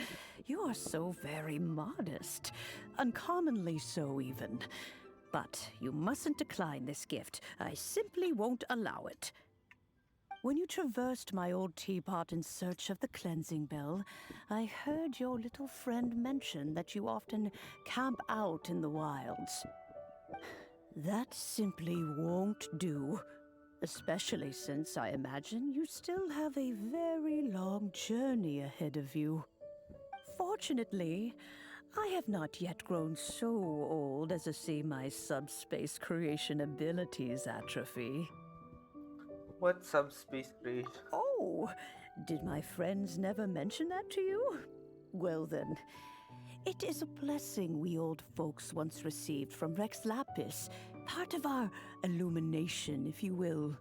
you are so very modest. Uncommonly so, even. But you mustn't decline this gift. I simply won't allow it. When you traversed my old teapot in search of the cleansing bell, I heard your little friend mention that you often camp out in the wilds. That simply won't do. Especially since I imagine you still have a very long journey ahead of you. Fortunately, I have not yet grown so old as to see my subspace creation abilities atrophy. What subspace creation? Oh, did my friends never mention that to you? Well then, it is a blessing we old folks once received from Rex Lapis, part of our illumination, if you will.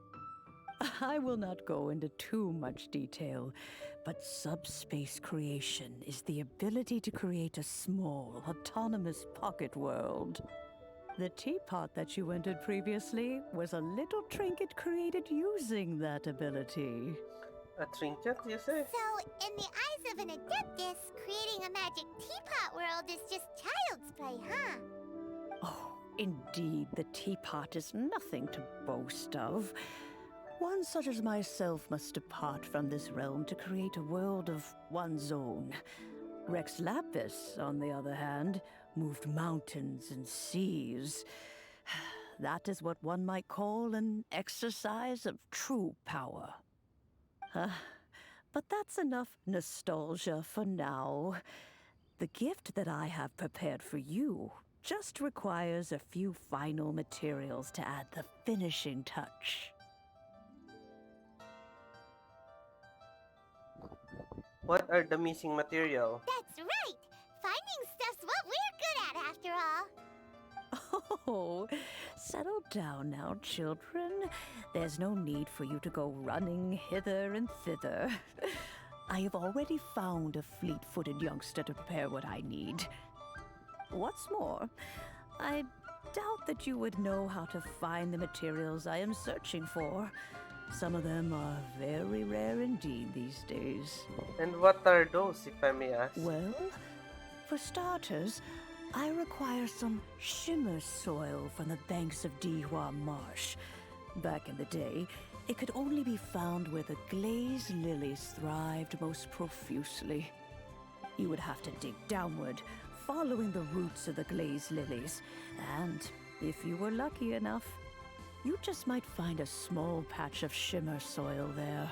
I will not go into too much detail, but subspace creation is the ability to create a small, autonomous pocket world. The teapot that you entered previously was a little trinket created using that ability. A trinket, you say? So, in the eyes of an adeptus, creating a magic teapot world is just child's play, huh? Oh, indeed, the teapot is nothing to boast of. One such as myself must depart from this realm to create a world of one's own. Rex Lapis, on the other hand, moved mountains and seas. That is what one might call an exercise of true power. But that's enough nostalgia for now. The gift that I have prepared for you just requires a few final materials to add the finishing touch. What are the missing material? That's right! Finding stuff's what we're good at, after all. Oh, settle down now, children. There's no need for you to go running hither and thither. I have already found a fleet-footed youngster to prepare what I need. What's more, I doubt that you would know how to find the materials I am searching for. Some of them are very rare indeed these days. And what are those, if I may ask? Well, for starters, I require some shimmer soil from the banks of Dihua Marsh. Back in the day, it could only be found where the glazed lilies thrived most profusely. You would have to dig downward, following the roots of the glazed lilies, and if you were lucky enough, you just might find a small patch of shimmer soil there.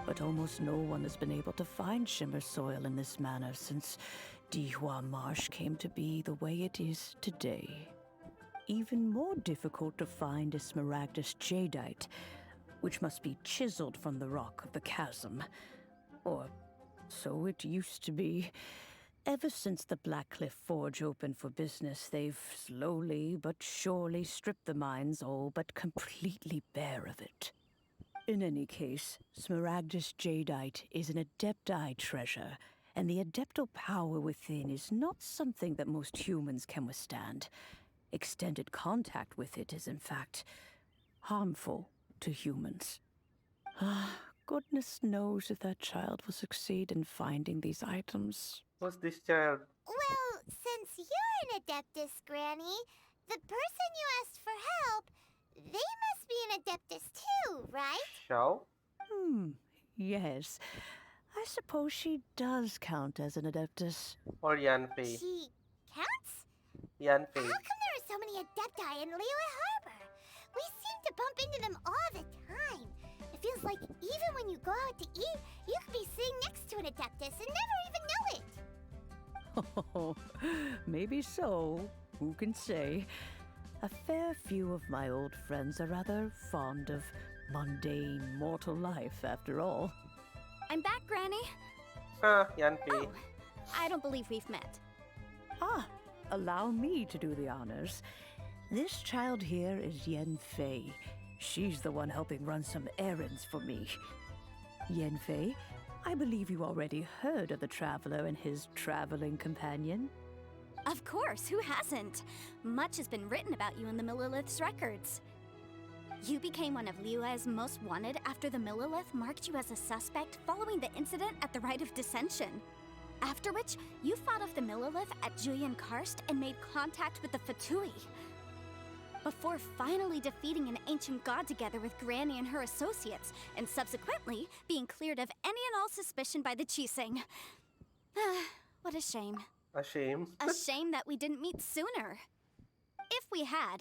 But almost no one has been able to find shimmer soil in this manner since Dihua Marsh came to be the way it is today. Even more difficult to find is smaragdus jadeite, which must be chiseled from the rock of the chasm. Or so it used to be. Ever since the Blackcliff Forge opened for business, they've slowly but surely stripped the mines all but completely bare of it. In any case, smaragdus jadeite is an adepti treasure, and the adeptal power within is not something that most humans can withstand. Extended contact with it is, in fact, harmful to humans. Goodness knows if that child will succeed in finding these items. Who's this child? Well, since you're an Adeptus, Granny, the person you asked for help, they must be an Adeptus too, right? Xiao? Yes. I suppose she does count as an Adeptus. Or Yanfei? She counts? Yanfei. How come there are so many Adepti in Liyue Harbor? We seem to bump into them all the time. It feels like even when you go out to eat, you could be sitting next to an Adeptus and never even know it. Oh, maybe so. Who can say? A fair few of my old friends are rather fond of mundane mortal life, after all. I'm back, Granny. Yanfei. Oh, I don't believe we've met. Allow me to do the honors. This child here is Yanfei. She's the one helping run some errands for me. Yanfei, I believe you already heard of the Traveler and his traveling companion. Of course, who hasn't? Much has been written about you in the Millilith's records. You became one of Liyue's most wanted after the Millilith marked you as a suspect following the incident at the Rite of Dissension. After which, you fought off the Millilith at Julian Karst and made contact with the Fatui. Before finally defeating an ancient god together with Granny and her associates, and subsequently being cleared of any and all suspicion by the Chising. What a shame. A shame. A shame that we didn't meet sooner. If we had,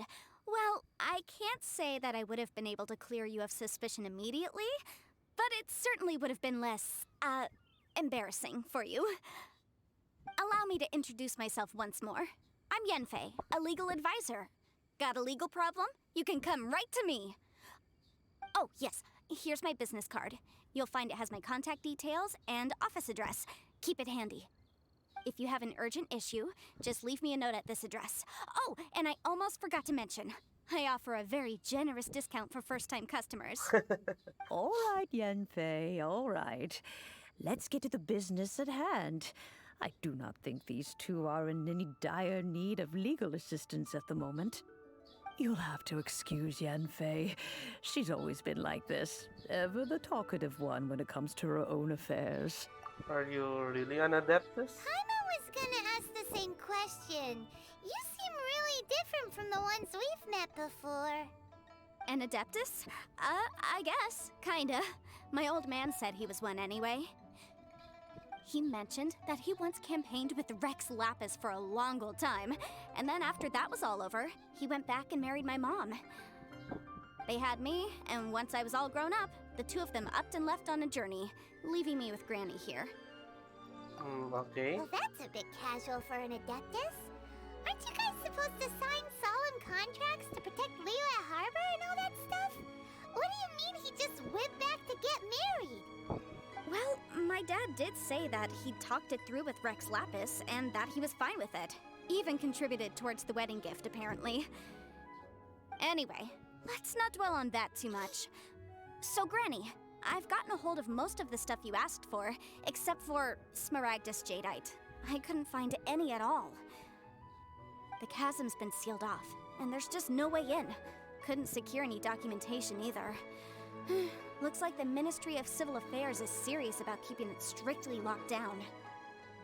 well, I can't say that I would have been able to clear you of suspicion immediately, but it certainly would have been less, embarrassing for you. Allow me to introduce myself once more. I'm Yanfei, a legal advisor. Got a legal problem? You can come right to me. Oh, yes, here's my business card. You'll find it has my contact details and office address. Keep it handy. If you have an urgent issue, just leave me a note at this address. Oh, and I almost forgot to mention, I offer a very generous discount for first-time customers. All right, Yanfei, all right. Let's get to the business at hand. I do not think these two are in any dire need of legal assistance at the moment. You'll have to excuse Yanfei. She's always been like this, ever the talkative one when it comes to her own affairs. Are you really an Adeptus? Paimon was gonna ask the same question. You seem really different from the ones we've met before. An Adeptus? I guess. Kinda. My old man said he was one anyway. He mentioned that he once campaigned with Rex Lapis for a long old time, and then after that was all over, he went back and married my mom. They had me, and once I was all grown up, the two of them upped and left on a journey, leaving me with Granny here. Okay. Well, that's a bit casual for an Adeptus. Aren't you guys supposed to sign solemn contracts to protect Liyue Harbor and all that stuff? What do you mean he just went back to get married? Well, my dad did say that he'd talked it through with Rex Lapis and that he was fine with it. Even contributed towards the wedding gift, apparently. Anyway, let's not dwell on that too much. So, Granny, I've gotten a hold of most of the stuff you asked for, except for Smaragdus Jadeite. I couldn't find any at all. The chasm's been sealed off, and there's just no way in. Couldn't secure any documentation either. Looks like the Ministry of Civil Affairs is serious about keeping it strictly locked down.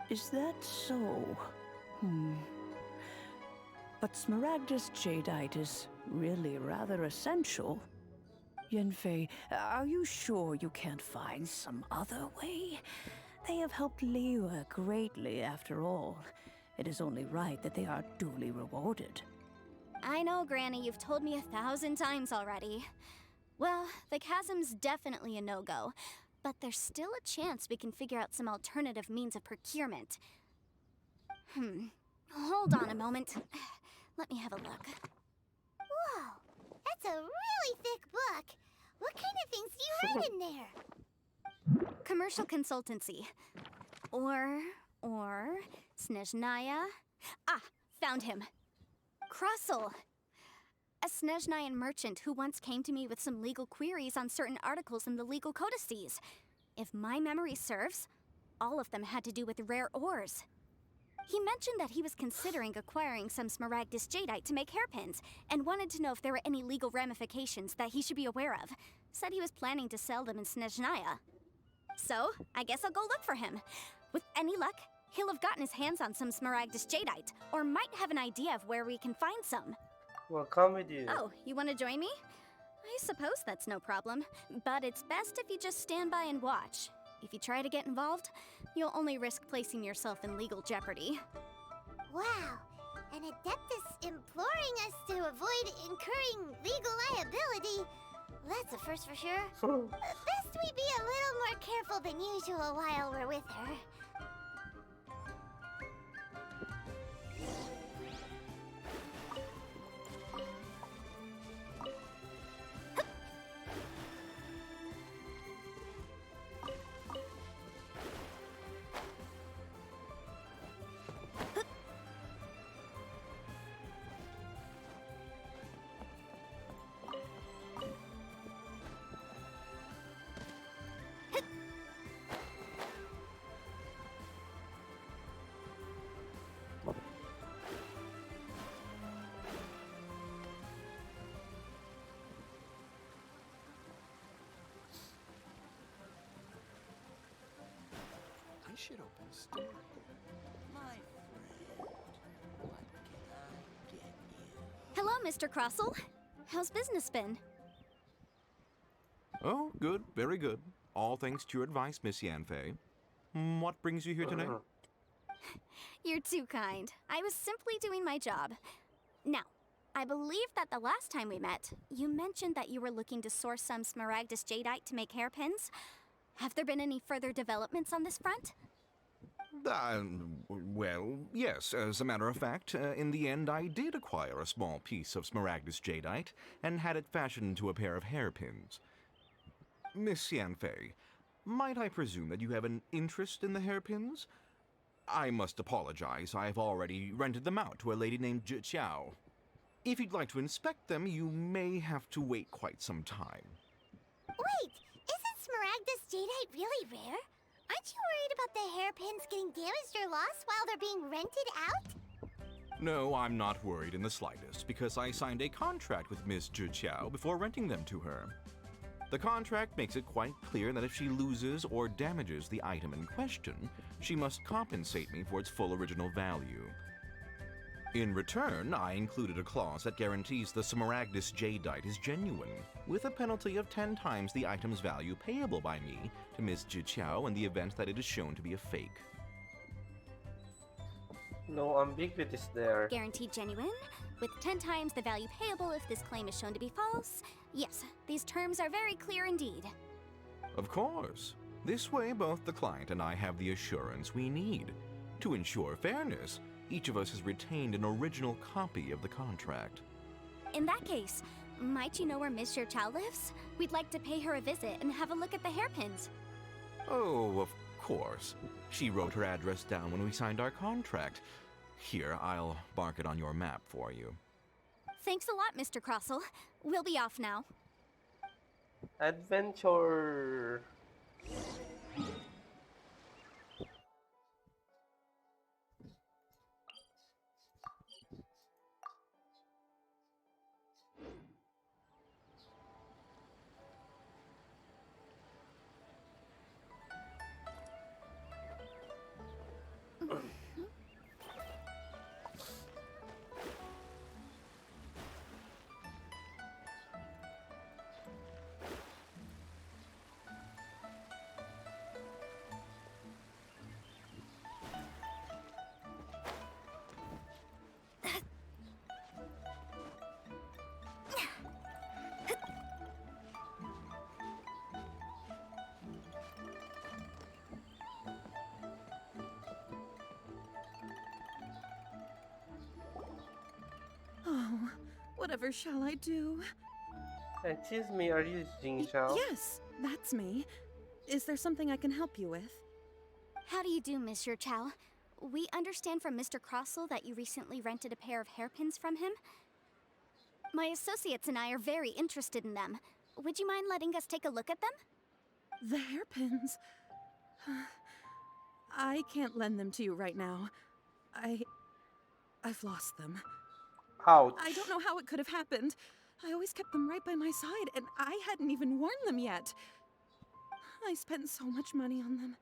Is that so? But Smaragdus Jadeite is really rather essential. Yanfei, are you sure you can't find some other way? They have helped Liyue greatly after all. It is only right that they are duly rewarded. I know, Granny, you've told me 1,000 times already. Well, the chasm's definitely a no-go, but there's still a chance we can figure out some alternative means of procurement. Hold on a moment. Let me have a look. Whoa, that's a really thick book. What kind of things do you write in there? Commercial consultancy. Or Snezhnaya. Ah, found him. Krusel. A Snezhnayan merchant who once came to me with some legal queries on certain articles in the legal codices. If my memory serves, all of them had to do with rare ores. He mentioned that he was considering acquiring some Smaragdus Jadeite to make hairpins, and wanted to know if there were any legal ramifications that he should be aware of. Said he was planning to sell them in Snezhnaya. So, I guess I'll go look for him. With any luck, he'll have gotten his hands on some Smaragdus Jadeite, or might have an idea of where we can find some. Well, come with you. Oh, you want to join me? I suppose that's no problem, but it's best if you just stand by and watch. If you try to get involved, you'll only risk placing yourself in legal jeopardy. Wow, an Adeptus imploring us to avoid incurring legal liability. That's a first for sure. Best we be a little more careful than usual while we're with her. I should open a store. My friend, what can I get you? Hello, Mr. Crossell. How's business been? Oh, good, very good. All thanks to your advice, Miss Yanfei. What brings you here today? You're too kind. I was simply doing my job. Now, I believe that the last time we met, you mentioned that you were looking to source some Smaragdus Jadeite to make hairpins. Have there been any further developments on this front? Well, yes. As a matter of fact, in the end, I did acquire a small piece of Smaragdus Jadeite and had it fashioned into a pair of hairpins. Miss Yanfei, might I presume that you have an interest in the hairpins? I must apologize. I've already rented them out to a lady named Zhi Qiao. If you'd like to inspect them, you may have to wait quite some time. Wait, isn't Smaragdus Jadeite really rare? Aren't you worried about the hairpins getting damaged or lost while they're being rented out? No, I'm not worried in the slightest, because I signed a contract with Miss Zhi Qiao before renting them to her. The contract makes it quite clear that if she loses or damages the item in question, she must compensate me for its full original value. In return, I included a clause that guarantees the Smaragdus Jadeite is genuine, with a penalty of 10 times the item's value payable by me to Miss Zhi Qiao in the event that it is shown to be a fake. No ambiguities there. Guaranteed genuine, with 10 times the value payable if this claim is shown to be false. Yes, these terms are very clear indeed. Of course. This way, both the client and I have the assurance we need. To ensure fairness, each of us has retained an original copy of the contract. In that case, might you know where Miss Chow lives? We'd like to pay her a visit and have a look at the hairpins. Oh, of course. She wrote her address down when we signed our contract. Here, I'll mark it on your map for you. Thanks a lot, Mr. Crossell. We'll be off now. Adventure. Oh, whatever shall I do? Excuse me, are you Jing Xiao? Yes, that's me. Is there something I can help you with? How do you do, Monsieur Chow? We understand from Mr. Crossell that you recently rented a pair of hairpins from him. My associates and I are very interested in them. Would you mind letting us take a look at them? The hairpins? I can't lend them to you right now. I've lost them. Ouch. I don't know how it could have happened. I always kept them right by my side, and I hadn't even worn them yet. I spent so much money on them.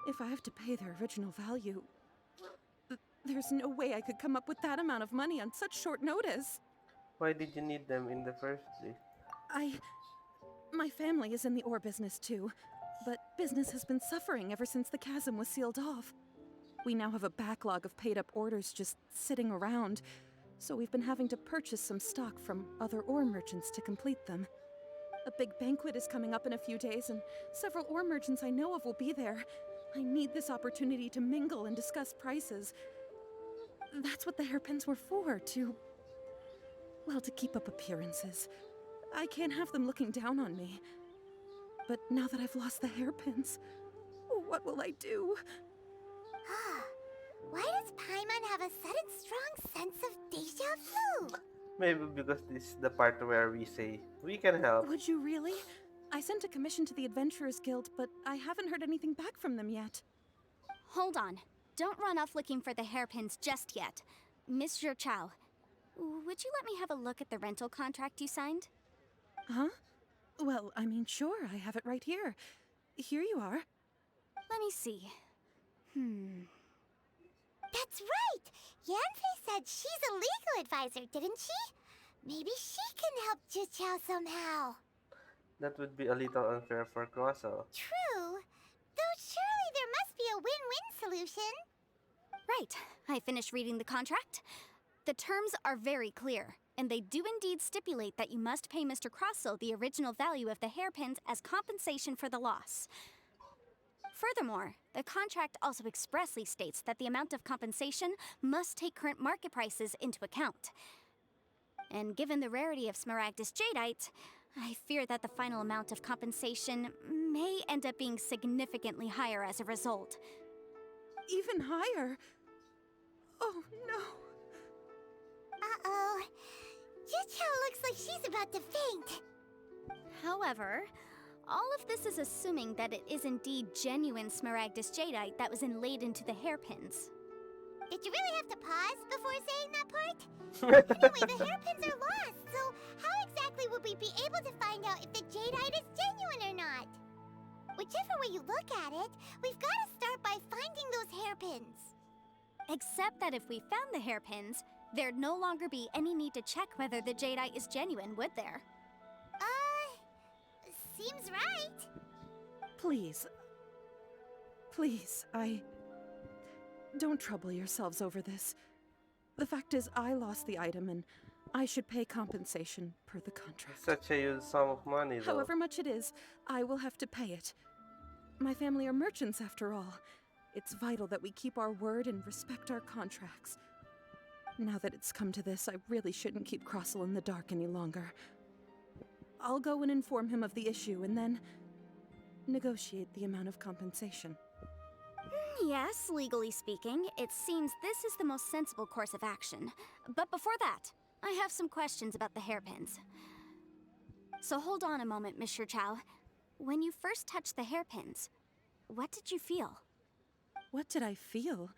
If I have to pay their original value, there's no way I could come up with that amount of money on such short notice. Why did you need them in the first place? My family is in the ore business too, but business has been suffering ever since the chasm was sealed off. We now have a backlog of paid-up orders just sitting around, so we've been having to purchase some stock from other ore merchants to complete them. A big banquet is coming up in a few days, and several ore merchants I know of will be there. I need this opportunity to mingle and discuss prices. That's what the hairpins were for, to keep up appearances. I can't have them looking down on me. But now that I've lost the hairpins, what will I do? Why does Paimon have a sudden strong sense of deja vu? Maybe because this is the part where we say, we can help. Would you really? I sent a commission to the Adventurers Guild, but I haven't heard anything back from them yet. Hold on. Don't run off looking for the hairpins just yet. Monsieur Chow, would you let me have a look at the rental contract you signed? Huh? Well, I mean, sure, I have it right here. Here you are. Let me see. That's right! Yanfei said she's a legal advisor, didn't she? Maybe she can help Juqiao somehow. That would be a little unfair for Crossell. True. Though surely there must be a win-win solution. Right. I finished reading the contract. The terms are very clear, and they do indeed stipulate that you must pay Mr. Crossell the original value of the hairpins as compensation for the loss. Furthermore, the contract also expressly states that the amount of compensation must take current market prices into account. And given the rarity of Smaragdus Jadeite, I fear that the final amount of compensation may end up being significantly higher as a result. Even higher? Oh, no. Uh-oh. Juqiao looks like she's about to faint. However, all of this is assuming that it is indeed genuine Smaragdus Jadeite that was inlaid into the hairpins. Did you really have to pause before saying that part? Anyway, the hairpins are lost, so how exactly would we be able to find out if the jadeite is genuine or not? Whichever way you look at it, we've got to start by finding those hairpins. Except that if we found the hairpins, there'd no longer be any need to check whether the jadeite is genuine, would there? Seems right. Please. Please, don't trouble yourselves over this. The fact is, I lost the item and I should pay compensation per the contract. Such a huge sum of money, though. However much it is, I will have to pay it. My family are merchants, after all. It's vital that we keep our word and respect our contracts. Now that it's come to this, I really shouldn't keep Crossel in the dark any longer. I'll go and inform him of the issue and then negotiate the amount of compensation. Yes, legally speaking, it seems this is the most sensible course of action. But before that, I have some questions about the hairpins. So hold on a moment, Monsieur Chow. When you first touched the hairpins, what did you feel? What did I feel?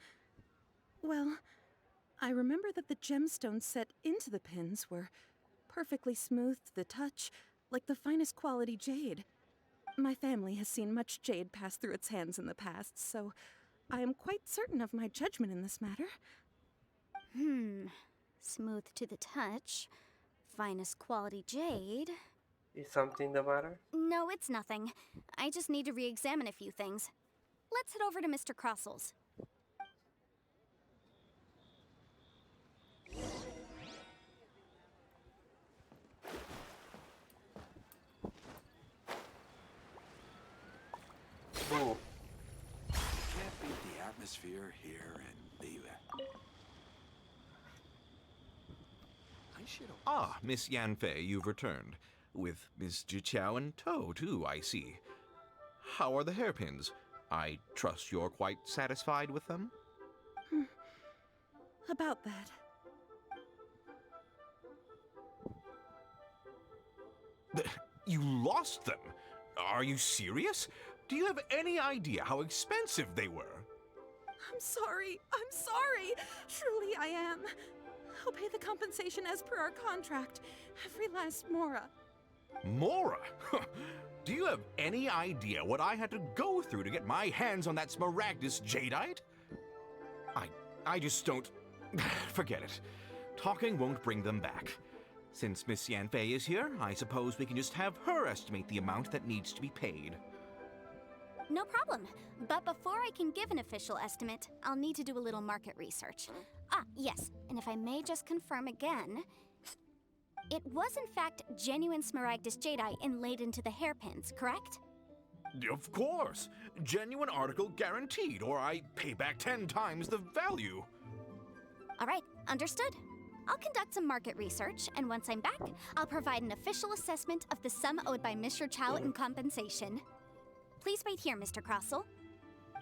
Well, I remember that the gemstones set into the pins were perfectly smooth to the touch, like the finest quality jade. My family has seen much jade pass through its hands in the past, so I am quite certain of my judgment in this matter. Smooth to the touch, finest quality jade. Is something the matter? No, it's nothing. I just need to re-examine a few things. Let's head over to Mr. Crossel's. Boo. Can't beat the atmosphere here and leave it. I should have. Ah, Miss Yanfei, you've returned. With Miss Jiqiao in tow, too, I see. How are the hairpins? I trust you're quite satisfied with them? About that. You lost them? Are you serious? Do you have any idea how expensive they were? I'm sorry. Truly I am. I'll pay the compensation as per our contract. Every last mora. Mora? Do you have any idea what I had to go through to get my hands on that Smaragdus jadeite? I just don't... Forget it. Talking won't bring them back. Since Miss Yanfei is here, I suppose we can just have her estimate the amount that needs to be paid. No problem. But before I can give an official estimate, I'll need to do a little market research. Ah, yes, and if I may just confirm again, it was in fact genuine Smaragdus jadeite inlaid into the hairpins, correct? Of course. Genuine article guaranteed, or I pay back 10 times the value. All right, understood. I'll conduct some market research, and once I'm back, I'll provide an official assessment of the sum owed by Mr. Chow in compensation. Please wait here, Mr. Crossel.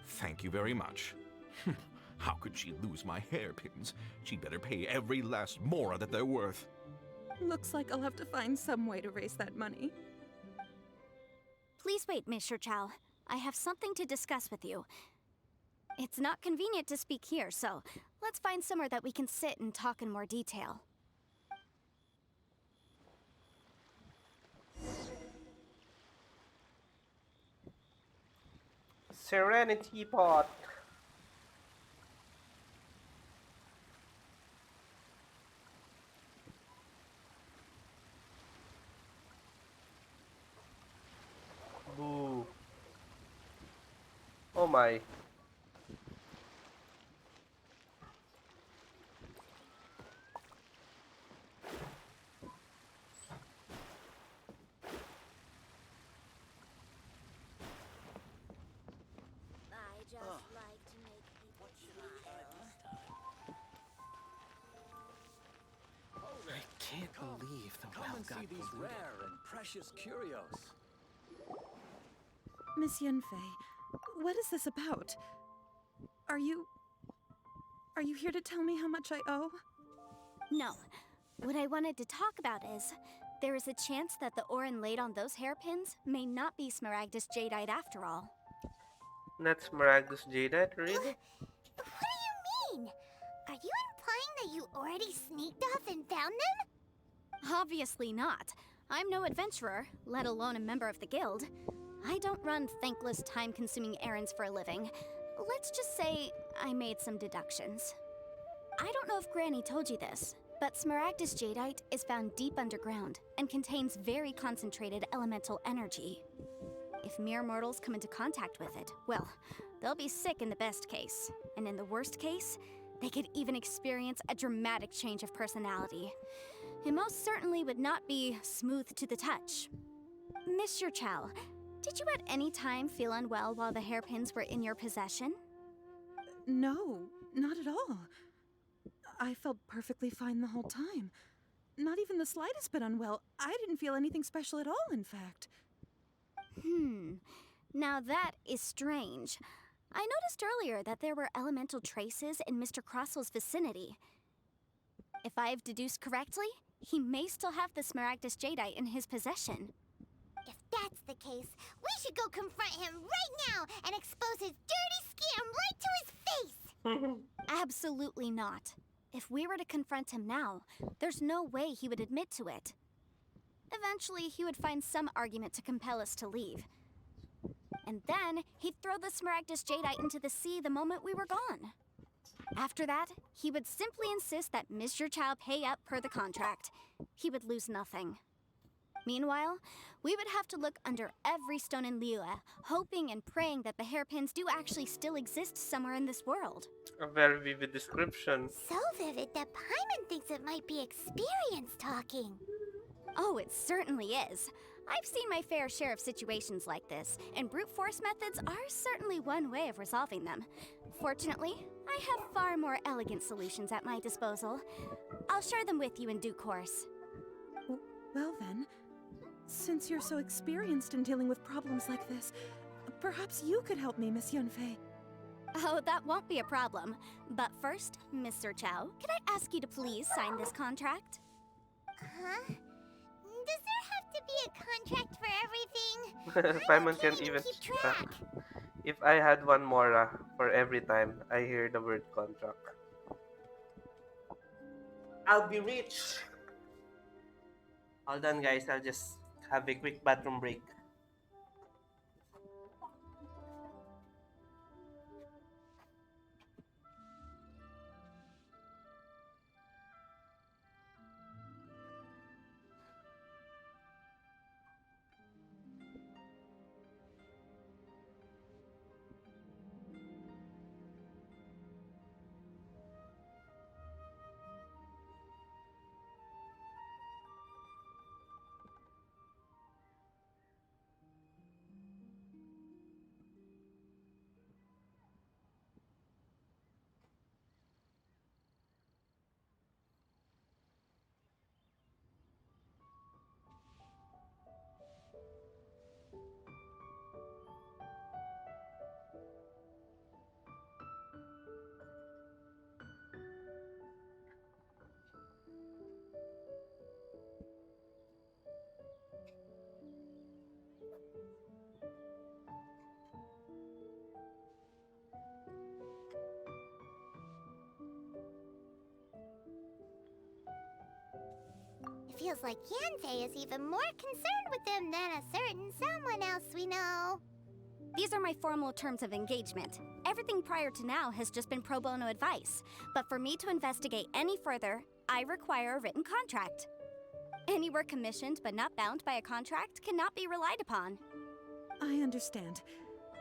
Thank you very much. How could she lose my hairpins? She'd better pay every last mora that they're worth. Looks like I'll have to find some way to raise that money. Please wait, Mr. Chow. I have something to discuss with you. It's not convenient to speak here, so let's find somewhere that we can sit and talk in more detail. Serenity pot. Boo. Oh my. I just like to make people smile. I can't believe the Come and see these rare and precious curios. Miss Yanfei, what is this about? Are you here to tell me how much I owe? No. What I wanted to talk about is, there is a chance that the ore inlaid on those hairpins may not be Smaragdus jadeite after all. Not Smaragdus jadeite, really? What do you mean? Are you implying that you already sneaked off and found them? Obviously not. I'm no adventurer, let alone a member of the guild. I don't run thankless, time-consuming errands for a living. Let's just say I made some deductions. I don't know if Granny told you this, but Smaragdus jadeite is found deep underground and contains very concentrated elemental energy. If mere mortals come into contact with it, well, they'll be sick in the best case. And in the worst case, they could even experience a dramatic change of personality. It most certainly would not be smooth to the touch. Mr. Chow, Did you at any time feel unwell while the hairpins were in your possession? No, not at all. I felt perfectly fine the whole time. Not even the slightest bit unwell. I didn't feel anything special at all, in fact. Now that is strange. I noticed earlier that there were elemental traces in Mr. Crossel's vicinity. If I've deduced correctly, he may still have the Smaragdus Jadeite in his possession. If that's the case, we should go confront him right now and expose his dirty scam right to his face! Absolutely not. If we were to confront him now, there's no way he would admit to it. Eventually, he would find some argument to compel us to leave. And then, he'd throw the Smaragdus Jadeite into the sea the moment we were gone. After that, he would simply insist that Mr. Chow pay up per the contract. He would lose nothing. Meanwhile, we would have to look under every stone in Liyue, hoping and praying that the hairpins do actually still exist somewhere in this world. A very vivid description. So vivid that Paimon thinks it might be experience talking. Oh, it certainly is. I've seen my fair share of situations like this, and brute force methods are certainly one way of resolving them. Fortunately, I have far more elegant solutions at my disposal. I'll share them with you in due course. Well then, since you're so experienced in dealing with problems like this, perhaps you could help me, Miss Yunfei. Oh, that won't be a problem. But first, Mr. Chow, can I ask you to please sign this contract? Huh? Does there have to be a contract for everything? Paimon can even keep track. If I had one more for every time I hear the word contract, I'll be rich. Hold on, guys. I'll just have a quick bathroom break. It feels like Yanfei is even more concerned with them than a certain someone else we know. These are my formal terms of engagement. Everything prior to now has just been pro bono advice. But for me to investigate any further, I require a written contract. Any work commissioned but not bound by a contract cannot be relied upon. I understand.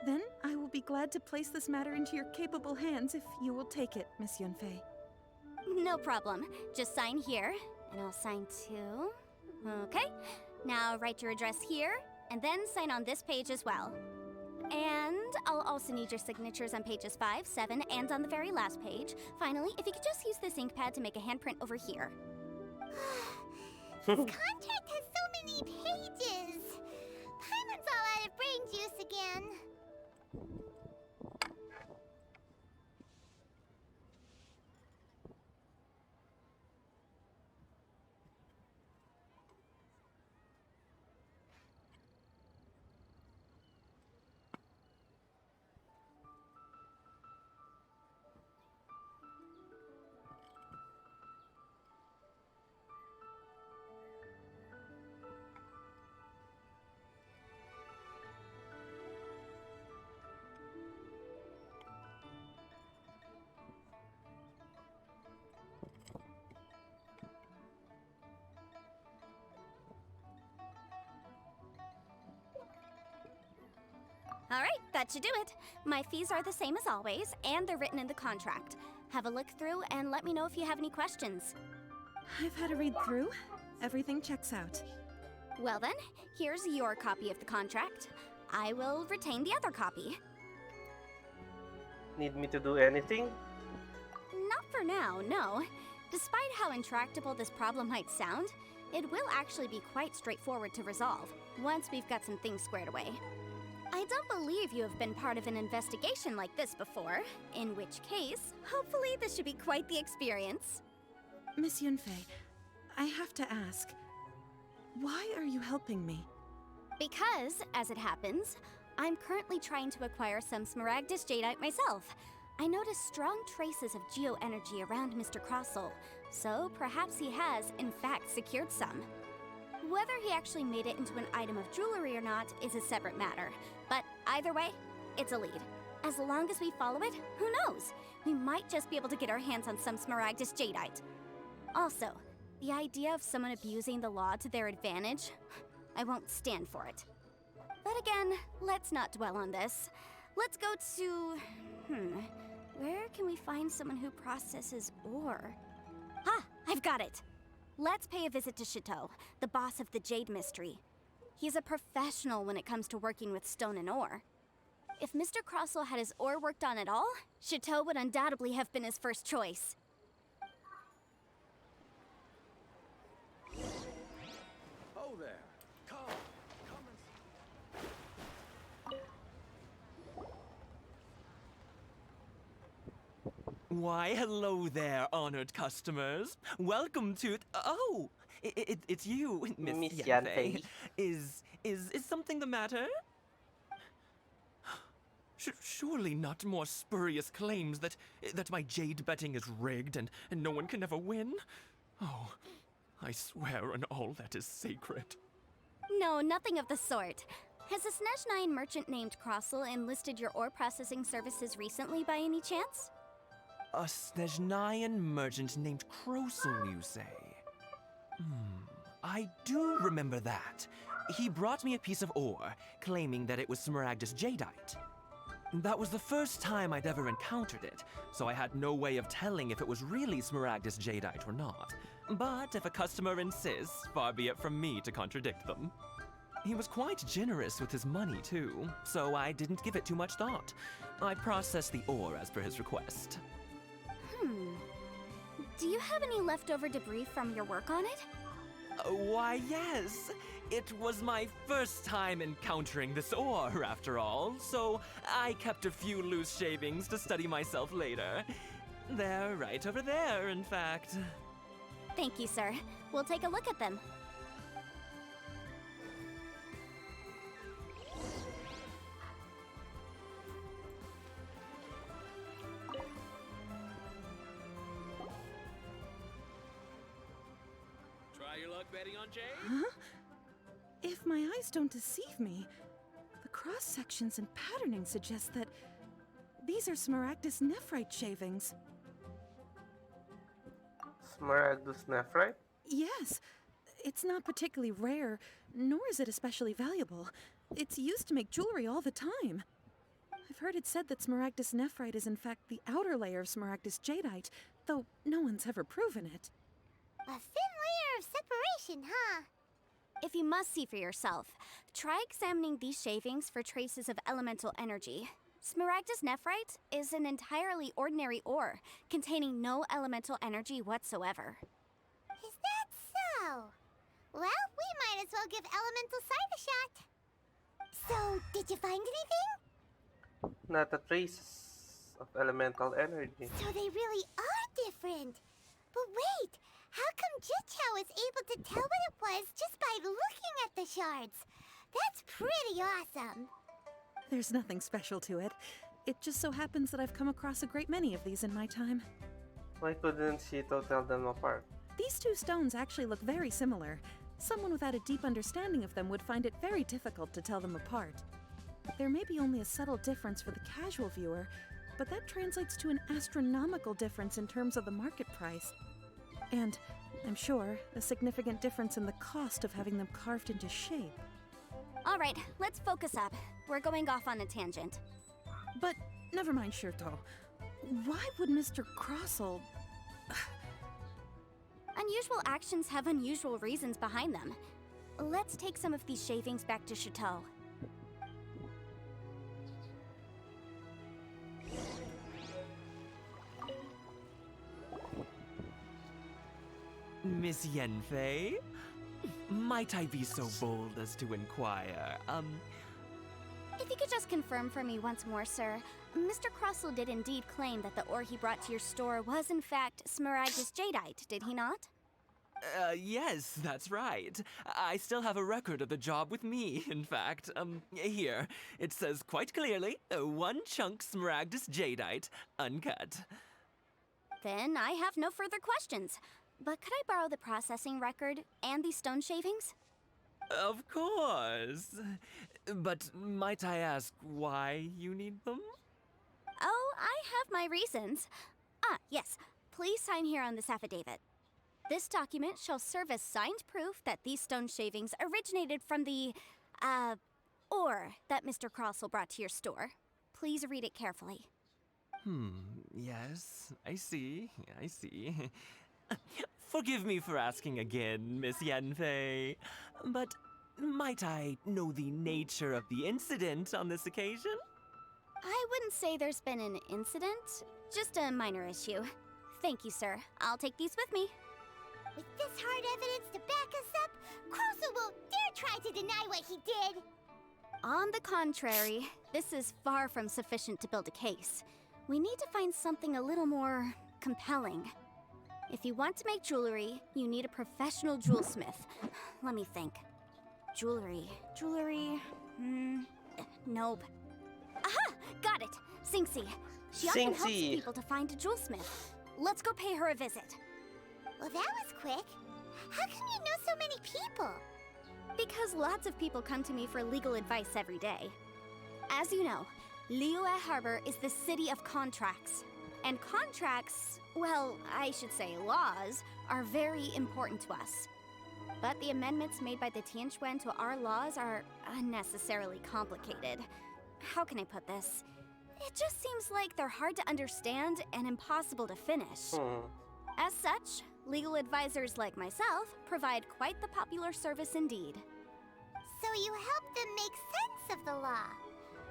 Then I will be glad to place this matter into your capable hands if you will take it, Miss Yunfei. No problem. Just sign here, and I'll sign too. Okay. Now write your address here, and then sign on this page as well. And I'll also need your signatures on pages 5, 7, and on the very last page. Finally, if you could just use this ink pad to make a handprint over here. This contract has so many pages. Paimon's all out of brain juice again. All right, that should do it. My fees are the same as always, and they're written in the contract. Have a look through and let me know if you have any questions. I've had a read through. Everything checks out. Well then, here's your copy of the contract. I will retain the other copy. Need me to do anything? Not for now, no. Despite how intractable this problem might sound, it will actually be quite straightforward to resolve, once we've got some things squared away. I don't believe you have been part of an investigation like this before, in which case, hopefully this should be quite the experience. Miss Yunfei, I have to ask, why are you helping me? Because, as it happens, I'm currently trying to acquire some Smaragdus Jadeite myself. I noticed strong traces of geo-energy around Mr. Crossel, so perhaps he has, in fact, secured some. Whether he actually made it into an item of jewelry or not is a separate matter, but either way, it's a lead. As long as we follow it, who knows? We might just be able to get our hands on some Smaragdus Jadeite. Also, the idea of someone abusing the law to their advantage, I won't stand for it. But again, let's not dwell on this. Let's go to... where can we find someone who processes ore? Ah, I've got it! Let's pay a visit to Chateau, the boss of the Jade Mystery. He's a professional when it comes to working with stone and ore. If Mr. Crossel had his ore worked on at all, Chateau would undoubtedly have been his first choice. Oh there. Come and Why, hello there, honored customers. Welcome to... Oh, it's you, Miss Yanfei. Is something the matter? Surely not more spurious claims that my jade betting is rigged and no one can ever win? Oh, I swear on all that is sacred. No, nothing of the sort. Has a Snezhnayan merchant named Crossel enlisted your ore processing services recently by any chance? A Snezhnayan merchant named Crossel, you say? I do remember that. He brought me a piece of ore, claiming that it was Smaragdus Jadeite. That was the first time I'd ever encountered it, so I had no way of telling if it was really Smaragdus Jadeite or not. But if a customer insists, far be it from me to contradict them. He was quite generous with his money, too, so I didn't give it too much thought. I processed the ore as per his request. Do you have any leftover debris from your work on it? Why, yes. It was my first time encountering this ore, after all, so I kept a few loose shavings to study myself later. They're right over there, in fact. Thank you, sir. We'll take a look at them. Try your luck betting on Jade? Huh? If my eyes don't deceive me, the cross-sections and patterning suggest that these are Smaragdus nephrite shavings. Smaragdus nephrite? Yes. It's not particularly rare, nor is it especially valuable. It's used to make jewelry all the time. I've heard it said that Smaragdus nephrite is in fact the outer layer of Smaragdus jadeite, though no one's ever proven it. A thin layer of separation, huh? If you must see for yourself, try examining these shavings for traces of elemental energy. Smaragdus nephrite is an entirely ordinary ore, containing no elemental energy whatsoever. Is that so? Well, we might as well give elemental sight a shot. So, did you find anything? Not a trace of elemental energy. So they really are different. But wait, how come Jichao was able to tell what it was just by looking at the shards? That's pretty awesome. There's nothing special to it. It just so happens that I've come across a great many of these in my time. Why couldn't Shito tell them apart? These two stones actually look very similar. Someone without a deep understanding of them would find it very difficult to tell them apart. There may be only a subtle difference for the casual viewer, but that translates to an astronomical difference in terms of the market price. And, I'm sure, a significant difference in the cost of having them carved into shape. All right, let's focus up. We're going off on a tangent. But never mind, Shirto. Why would Mr. Crossel... Unusual actions have unusual reasons behind them. Let's take some of these shavings back to Chateau. Miss Yenfei, might I be so bold as to inquire, If you could just confirm for me once more, sir. Mr. Crossell did indeed claim that the ore he brought to your store was in fact Smaragdus Jadeite, did he not? Yes, that's right. I still have a record of the job with me, in fact. Here. It says quite clearly, 1 chunk Smaragdus Jadeite, uncut. Then I have no further questions. But could I borrow the processing record and these stone shavings? Of course. But might I ask why you need them? Oh, I have my reasons. Ah, yes. Please sign here on this affidavit. This document shall serve as signed proof that these stone shavings originated from the, ore that Mr. Crossell brought to your store. Please read it carefully. Yes, I see. Forgive me for asking again, Miss Yenfei, but might I know the nature of the incident on this occasion? I wouldn't say there's been an incident, just a minor issue. Thank you, sir. I'll take these with me. With this hard evidence to back us up, Crossell won't dare try to deny what he did. On the contrary, this is far from sufficient to build a case. We need to find something a little more compelling. If you want to make jewelry, you need a professional jewelsmith. Let me think. Jewelry. Nope. Aha! Got it! Singxi. She often helps Singxi. people to find a jewelsmith. Let's go pay her a visit. Well, that was quick. How come you know so many people? Because lots of people come to me for legal advice every day. As you know, Liyue Harbor is the city of contracts. And contracts, well, I should say laws, are very important to us. But the amendments made by the Tianquan to our laws are unnecessarily complicated. How can I put this? It just seems like they're hard to understand and impossible to finish. As such, legal advisors like myself provide quite the popular service indeed. So you help them make sense of the law.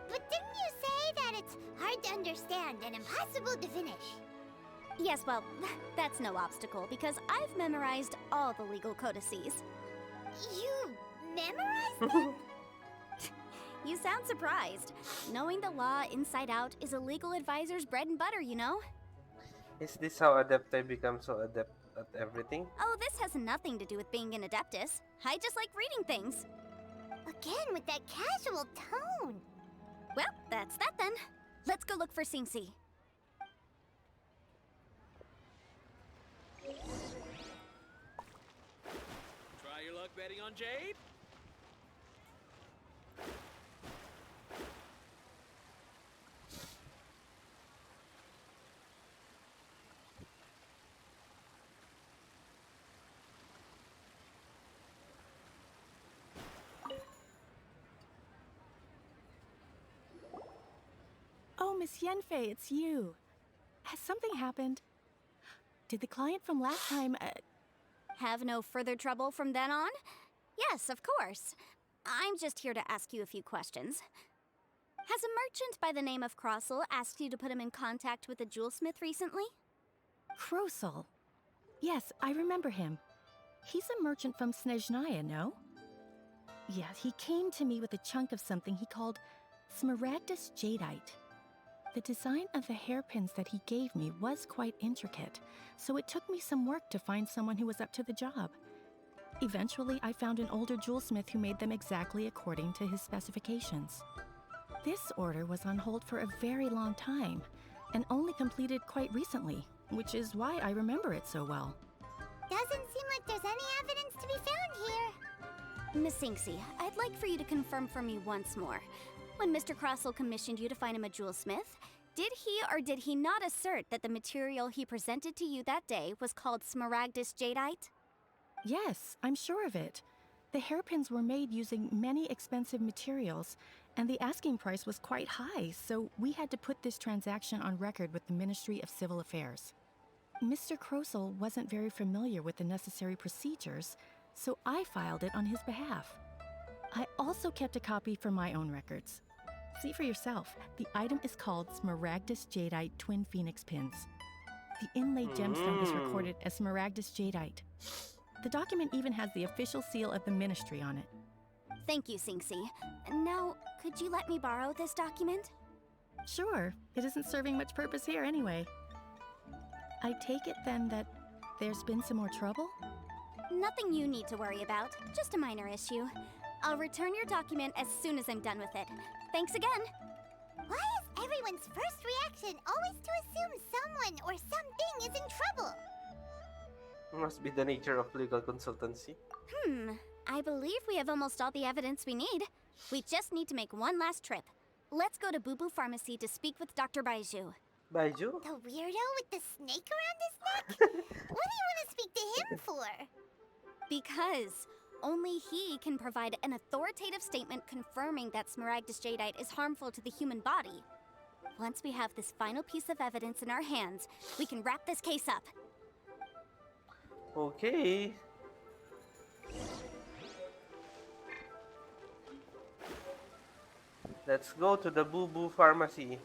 But didn't you say that it's hard to understand and impossible to finish? Yes, well, that's no obstacle because I've memorized all the legal codices. You memorized them? You sound surprised. Knowing the law inside out is a legal advisor's bread and butter, you know? Is this how Adepti become so adept at everything? Oh, this has nothing to do with being an adeptus. I just like reading things. Again, with that casual tone. Well, that's that then. Let's go look for Singxi. Try your luck betting on Jade? Oh, Miss Yenfei, it's you. Has something happened? Did the client from last time, Have no further trouble from then on? Yes, of course. I'm just here to ask you a few questions. Has a merchant by the name of Crossell asked you to put him in contact with a jewelsmith recently? Crossell? Yes, I remember him. He's a merchant from Snezhnaya, no? Yeah, he came to me with a chunk of something he called Smaragdus Jadeite. The design of the hairpins that he gave me was quite intricate, so it took me some work to find someone who was up to the job. Eventually, I found an older jewelsmith who made them exactly according to his specifications. This order was on hold for a very long time, and only completed quite recently, which is why I remember it so well. Doesn't seem like there's any evidence to be found here. Miss Singxi, I'd like for you to confirm for me once more. When Mr. Crossell commissioned you to find him a jewelsmith, did he or did he not assert that the material he presented to you that day was called Smaragdus Jadeite? Yes, I'm sure of it. The hairpins were made using many expensive materials, and the asking price was quite high, so we had to put this transaction on record with the Ministry of Civil Affairs. Mr. Crossell wasn't very familiar with the necessary procedures, so I filed it on his behalf. I also kept a copy for my own records. See for yourself, the item is called Smaragdus Jadeite Twin Phoenix Pins. The inlaid gemstone is recorded as Smaragdus Jadeite. The document even has the official seal of the Ministry on it. Thank you, Sinxi. Now, could you let me borrow this document? Sure, it isn't serving much purpose here anyway. I take it then that there's been some more trouble? Nothing you need to worry about, just a minor issue. I'll return your document as soon as I'm done with it. Thanks again! Why is everyone's first reaction always to assume someone or something is in trouble? Must be the nature of legal consultancy. I believe we have almost all the evidence we need. We just need to make one last trip. Let's go to Boo Boo Pharmacy to speak with Dr. Baiju. Baiju? The weirdo with the snake around his neck? What do you want to speak to him for? Because only he can provide an authoritative statement confirming that Smaragdus Jadeite is harmful to the human body. Once we have this final piece of evidence in our hands, we can wrap this case up. Okay. Let's go to the Boo Boo Pharmacy.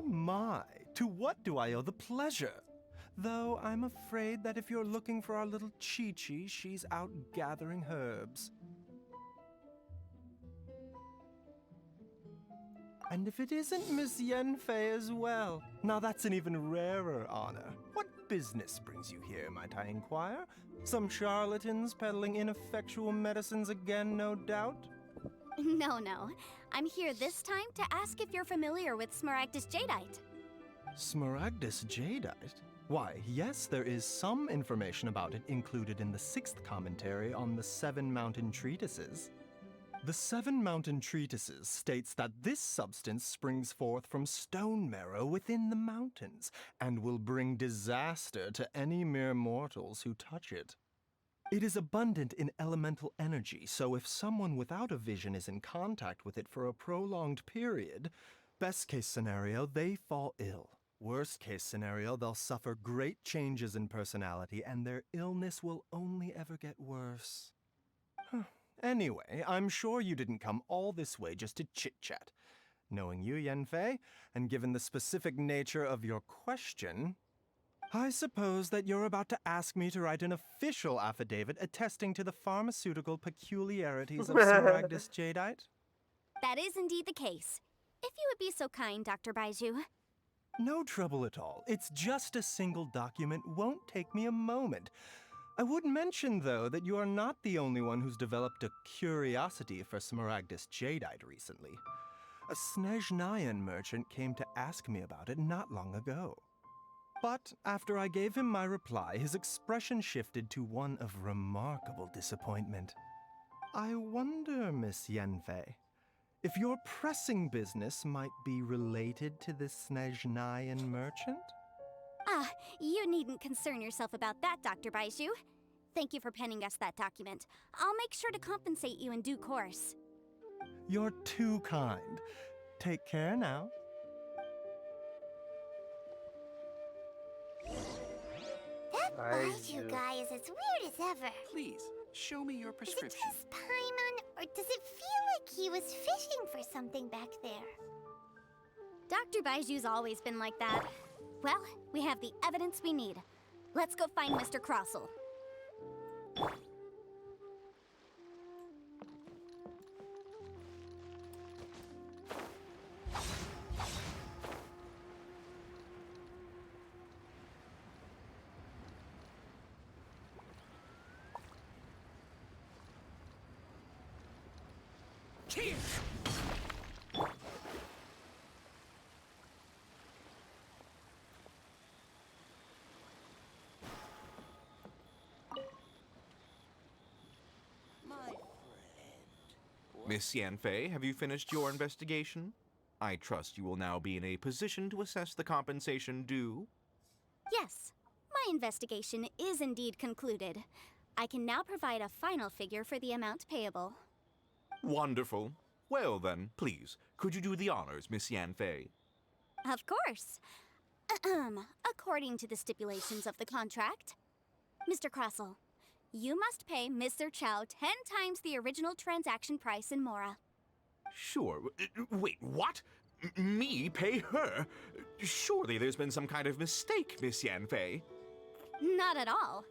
My, to what do I owe the pleasure? Though I'm afraid that if you're looking for our little Chi-Chi, she's out gathering herbs. And if it isn't Miss Yenfei as well, now that's an even rarer honor. What business brings you here, might I inquire? Some charlatans peddling ineffectual medicines again, no doubt? No. I'm here this time to ask if you're familiar with Smaragdus Jadeite. Smaragdus Jadeite? Why, yes, there is some information about it included in the 6th commentary on the 7 Mountain Treatises. The 7 Mountain Treatises states that this substance springs forth from stone marrow within the mountains, and will bring disaster to any mere mortals who touch it. It is abundant in elemental energy, so if someone without a vision is in contact with it for a prolonged period, best case scenario, they fall ill. Worst case scenario, they'll suffer great changes in personality, and their illness will only ever get worse. Anyway, I'm sure you didn't come all this way just to chit-chat. Knowing you, Yenfei, and given the specific nature of your question, I suppose that you're about to ask me to write an official affidavit attesting to the pharmaceutical peculiarities of Smaragdus Jadeite? That is indeed the case. If you would be so kind, Dr. Baiju. No trouble at all. It's just a single document. Won't take me a moment. I would mention, though, that you are not the only one who's developed a curiosity for Smaragdus Jadeite recently. A Snezhnayan merchant came to ask me about it not long ago. But after I gave him my reply, his expression shifted to one of remarkable disappointment. I wonder, Miss Yenfei, if your pressing business might be related to this Snezhnayan merchant? You needn't concern yourself about that, Dr. Baiju. Thank you for penning us that document. I'll make sure to compensate you in due course. You're too kind. Take care now. That Baiju guy is as weird as ever. Please, show me your prescription. Is it just Paimon, or does it feel like he was fishing for something back there? Dr. Baiju's always been like that. Well, we have the evidence we need. Let's go find Mr. Crossell. Miss Yanfei, have you finished your investigation? I trust you will now be in a position to assess the compensation due. Yes, my investigation is indeed concluded. I can now provide a final figure for the amount payable. Wonderful. Well then, please, could you do the honors, Miss Yanfei? Of course. According to the stipulations of the contract, Mr. Crossell, you must pay Mr. Chow 10 times the original transaction price in Mora. Sure. Wait, what? Me pay her? Surely there's been some kind of mistake, Miss Yanfei. Not at all.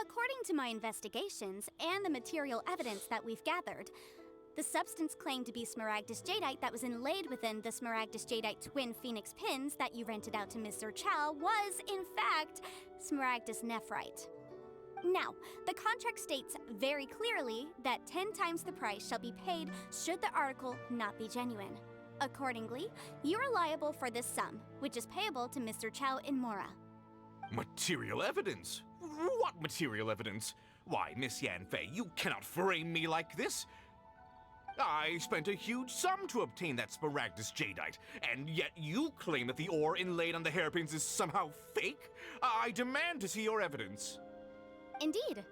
According to my investigations and the material evidence that we've gathered, the substance claimed to be smaragdus jadeite that was inlaid within the smaragdus jadeite twin phoenix pins that you rented out to Mr. Chow was, in fact, smaragdus nephrite. Now, the contract states very clearly that 10 times the price shall be paid should the article not be genuine. Accordingly, you are liable for this sum, which is payable to Mr. Chow in Mora. Material evidence? What material evidence? Why, Miss Yanfei, you cannot frame me like this. I spent a huge sum to obtain that smaragdus jadeite, and yet you claim that the ore inlaid on the hairpins is somehow fake? I demand to see your evidence. Indeed.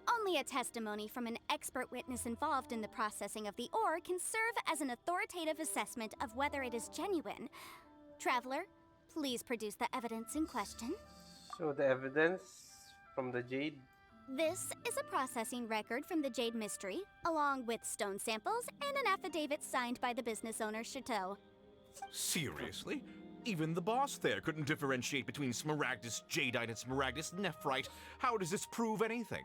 Only a testimony from an expert witness involved in the processing of the ore can serve as an authoritative assessment of whether it is genuine. Traveler, please produce the evidence in question. So the evidence from the jade. This is a processing record from the Jade Mystery, along with stone samples and an affidavit signed by the business owner, Chateau. Seriously? Even the boss there couldn't differentiate between smaragdus jadeite and smaragdus nephrite. How does this prove anything?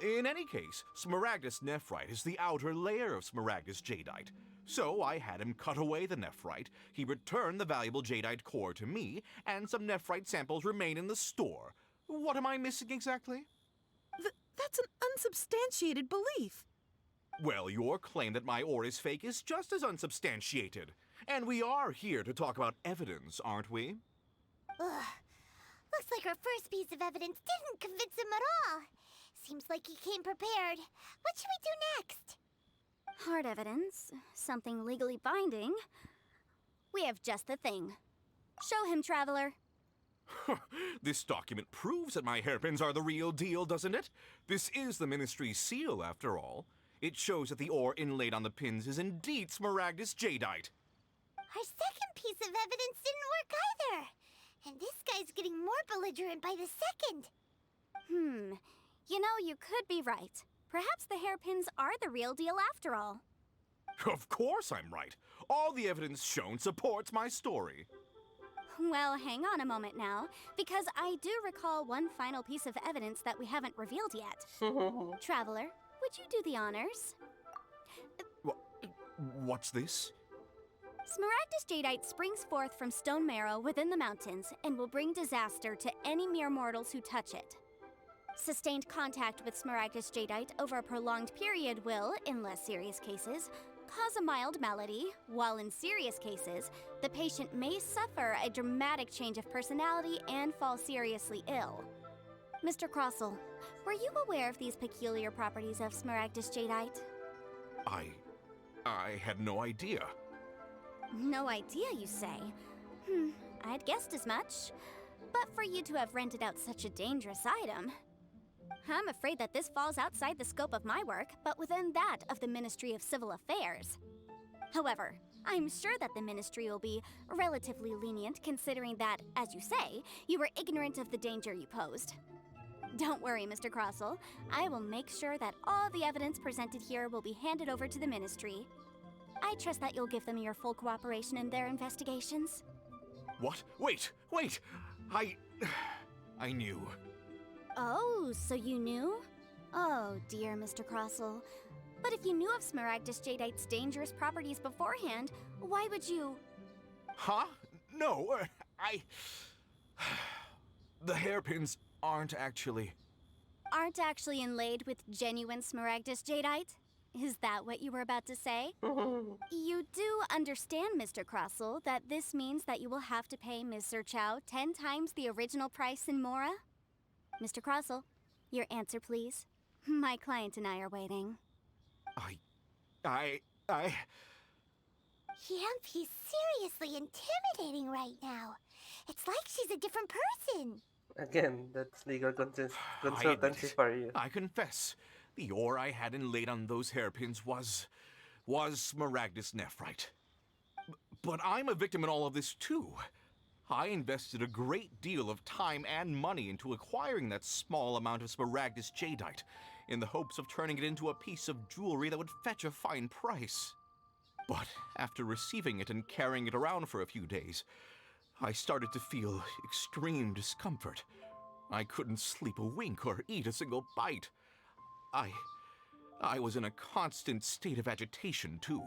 In any case, smaragdus nephrite is the outer layer of smaragdus jadeite. So I had him cut away the nephrite, he returned the valuable jadeite core to me, and some nephrite samples remain in the store. What am I missing exactly? That's an unsubstantiated belief. Well, your claim that my ore is fake is just as unsubstantiated. And we are here to talk about evidence, aren't we? Ugh. Looks like our first piece of evidence didn't convince him at all. Seems like he came prepared. What should we do next? Hard evidence, something legally binding. We have just the thing. Show him, Traveler. This document proves that my hairpins are the real deal, doesn't it? This is the Ministry's seal, after all. It shows that the ore inlaid on the pins is indeed smaragdus jadeite. Our second piece of evidence didn't work either. And this guy's getting more belligerent by the second. You know, you could be right. Perhaps the hairpins are the real deal after all. Of course I'm right. All the evidence shown supports my story. Well, hang on a moment now, because I do recall one final piece of evidence that we haven't revealed yet. Traveler, would you do the honors? What's this? Smaragdus jadeite springs forth from stone marrow within the mountains and will bring disaster to any mere mortals who touch it. Sustained contact with smaragdus jadeite over a prolonged period will, in less serious cases, cause a mild malady, while in serious cases, the patient may suffer a dramatic change of personality and fall seriously ill. Mr. Crossell, were you aware of these peculiar properties of smaragdus jadeite? I had no idea. No idea, you say? I'd guessed as much. But for you to have rented out such a dangerous item, I'm afraid that this falls outside the scope of my work, but within that of the Ministry of Civil Affairs. However, I'm sure that the Ministry will be relatively lenient considering that, as you say, you were ignorant of the danger you posed. Don't worry, Mr. Crossell. I will make sure that all the evidence presented here will be handed over to the Ministry. I trust that you'll give them your full cooperation in their investigations. What? Wait! I knew. Oh, so you knew? Oh, dear Mr. Crossell. But if you knew of smaragdus jadeite's dangerous properties beforehand, why would you... Huh? No, The hairpins aren't actually inlaid with genuine smaragdus jadeite? Is that what you were about to say? You do understand, Mr. Crossell, that this means that you will have to pay Mr. Chow 10 times the original price in Mora? Mr. Crossell, your answer, please. My client and I are waiting. He's seriously intimidating right now. It's like she's a different person. Again, that's legal I admit consultancy it. for you. I confess. The ore I had inlaid on those hairpins was Smaragdus nephrite. But I'm a victim in all of this too. I invested a great deal of time and money into acquiring that small amount of Smaragdus jadeite, in the hopes of turning it into a piece of jewelry that would fetch a fine price. But after receiving it and carrying it around for a few days, I started to feel extreme discomfort. I couldn't sleep a wink or eat a single bite. I was in a constant state of agitation, too.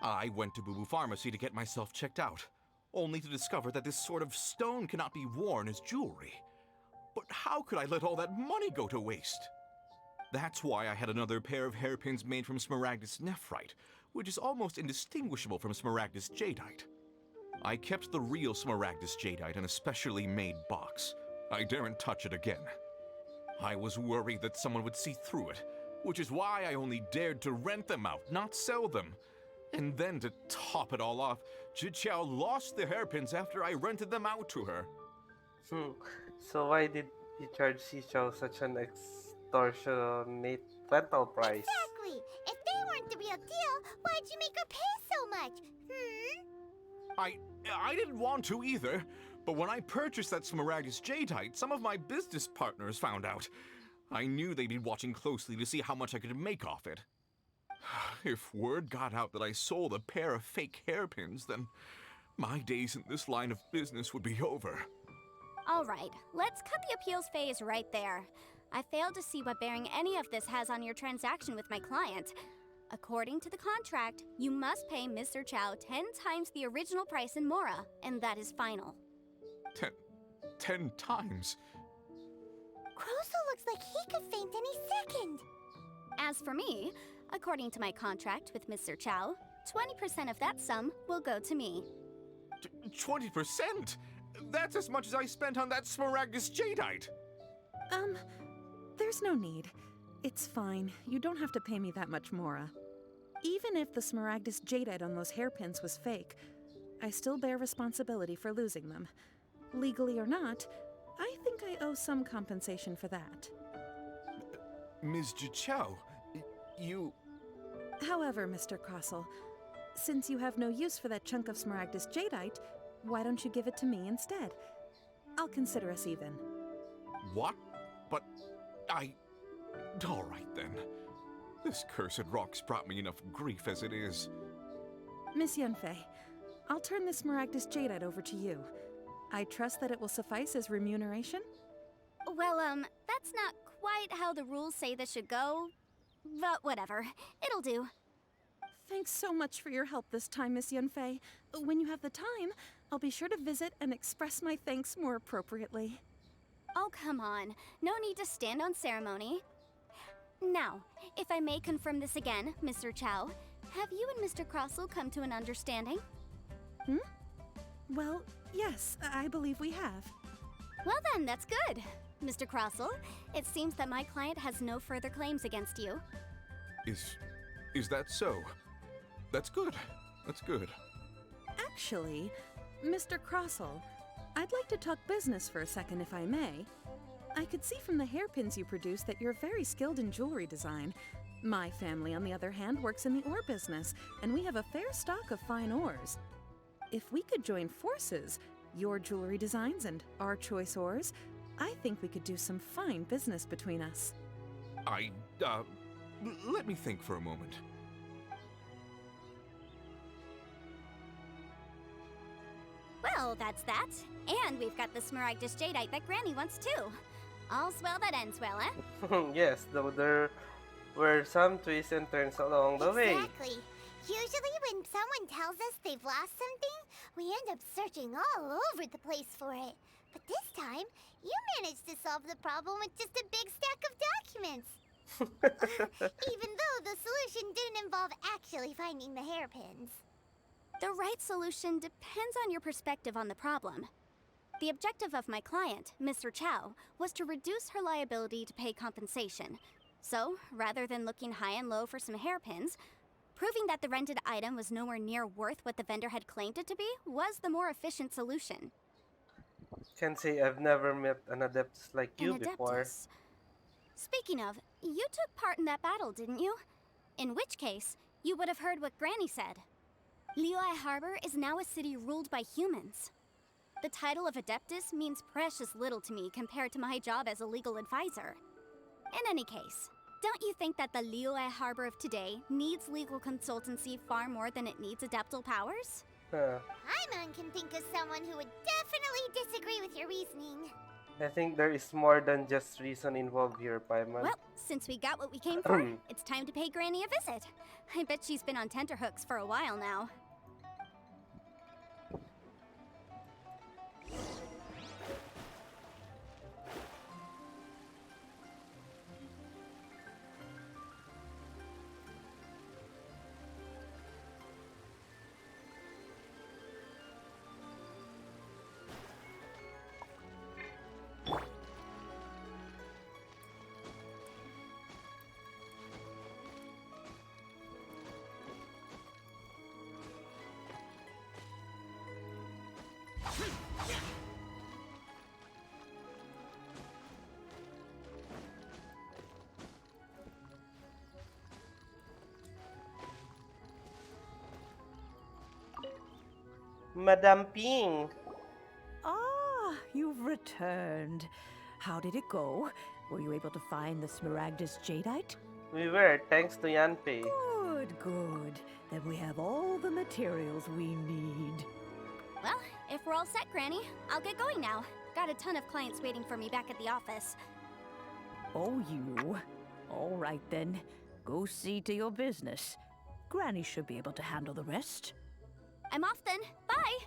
I went to Boo Boo Pharmacy to get myself checked out, only to discover that this sort of stone cannot be worn as jewelry. But how could I let all that money go to waste? That's why I had another pair of hairpins made from Smaragdus nephrite, which is almost indistinguishable from Smaragdus jadeite. I kept the real Smaragdus jadeite in a specially made box. I daren't touch it again. I was worried that someone would see through it, which is why I only dared to rent them out, not sell them. And then to top it all off, Jiqiao lost the hairpins after I rented them out to her. So why did you charge Xichao such an extortionate rental price? Exactly! If they weren't the real deal, why'd you make her pay so much? I didn't want to either, but when I purchased that Smaragdus jadeite, some of my business partners found out. I knew they'd be watching closely to see how much I could make off it. If word got out that I sold a pair of fake hairpins, then my days in this line of business would be over. All right, let's cut the appeals phase right there. I failed to see what bearing any of this has on your transaction with my client. According to the contract, you must pay Mr. Chow 10 times the original price in Mora, and that is final. 10 times? Croso looks like he could faint any second. As for me, according to my contract with Mr. Chow, 20% of that sum will go to me. 20%? That's as much as I spent on that Smaragdus jadeite. There's no need. It's fine. You don't have to pay me that much, Mora. Even if the Smaragdus jadeite on those hairpins was fake, I still bear responsibility for losing them. Legally or not, I think I owe some compensation for that. Ms. Jiqiao, you... However, Mr. Crossell, since you have no use for that chunk of Smaragdus jadeite, why don't you give it to me instead? I'll consider us even. What? But all right then. This cursed rock's brought me enough grief as it is. Miss Yunfei, I'll turn this Smaragdus jadeite over to you. I trust that it will suffice as remuneration? Well, that's not quite how the rules say this should go. But whatever, it'll do. Thanks so much for your help this time, Miss Yunfei. When you have the time, I'll be sure to visit and express my thanks more appropriately. Oh, come on. No need to stand on ceremony. Now, if I may confirm this again, Mr. Chow, have you and Mr. Crossell come to an understanding? Well, yes, I believe we have. Well then, that's good. Mr. Crossell, it seems that my client has no further claims against you. Is that so? That's good. That's good. Actually, Mr. Crossell, I'd like to talk business for a second if I may. I could see from the hairpins you produce that you're very skilled in jewelry design. My family, on the other hand, works in the ore business, and we have a fair stock of fine ores. If we could join forces, your jewelry designs and our choice ores, I think we could do some fine business between us. Let me think for a moment. Well, that's that. And we've got the Smaragdus jadeite that Granny wants too. All's well that ends well, eh? Yes, though there were some twists and turns along the way. Exactly. Usually when someone tells us they've lost something, we end up searching all over the place for it. But this time, you managed to solve the problem with just a big stack of documents. Even though the solution didn't involve actually finding the hairpins. The right solution depends on your perspective on the problem. The objective of my client, Mr. Chow, was to reduce her liability to pay compensation. So, rather than looking high and low for some hairpins, proving that the rented item was nowhere near worth what the vendor had claimed it to be was the more efficient solution. Can say I've never met an Adeptus like An you before. Adeptus. Speaking of, you took part in that battle, didn't you? In which case, you would have heard what Granny said. Liyue Harbor is now a city ruled by humans. The title of Adeptus means precious little to me compared to my job as a legal advisor. In any case, don't you think that the Liyue Harbor of today needs legal consultancy far more than it needs adeptal powers? Paimon can think of someone who would definitely disagree with your reasoning. I think there is more than just reason involved here, Paimon. Well, since we got what we came for, it's time to pay Granny a visit. I bet she's been on tenterhooks for a while now. Madame Ping! Ah, you've returned. How did it go? Were you able to find the Smaragdus Jadeite? We were, thanks to Yanpei. Good, good. Then we have all the materials we need. Well, if we're all set, Granny, I'll get going now. Got a ton of clients waiting for me back at the office. Oh, you. All right then. Go see to your business. Granny should be able to handle the rest. I'm off then. Bye!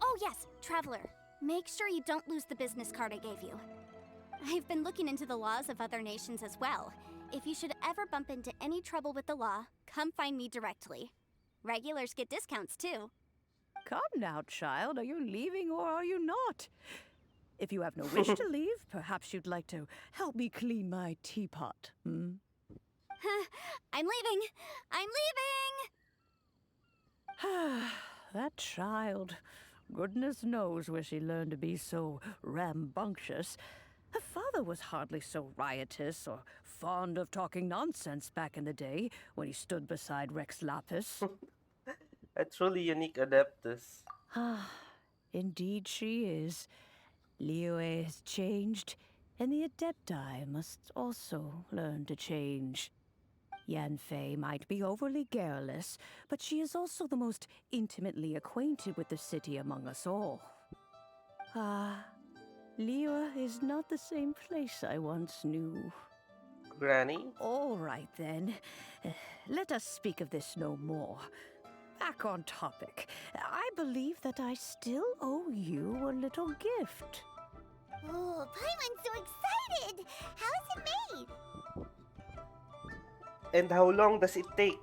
Oh yes, Traveler. Make sure you don't lose the business card I gave you. I've been looking into the laws of other nations as well. If you should ever bump into any trouble with the law, come find me directly. Regulars get discounts too. Come now, child. Are you leaving or are you not? If you have no wish to leave, perhaps you'd like to help me clean my teapot, hmm? I'm leaving! I'm leaving! That child. Goodness knows where she learned to be so rambunctious. Her father was hardly so riotous or fond of talking nonsense back in the day when he stood beside Rex Lapis. A truly unique Adeptus. Ah, indeed she is. Liyue has changed, and the Adepti must also learn to change. Yanfei might be overly garrulous, but she is also the most intimately acquainted with the city among us all. Ah, Liyue is not the same place I once knew. Granny? All right then. Let us speak of this no more. Back on topic. I believe that I still owe you a little gift. Oh, Paimon's so excited! How is it made? And how long does it take?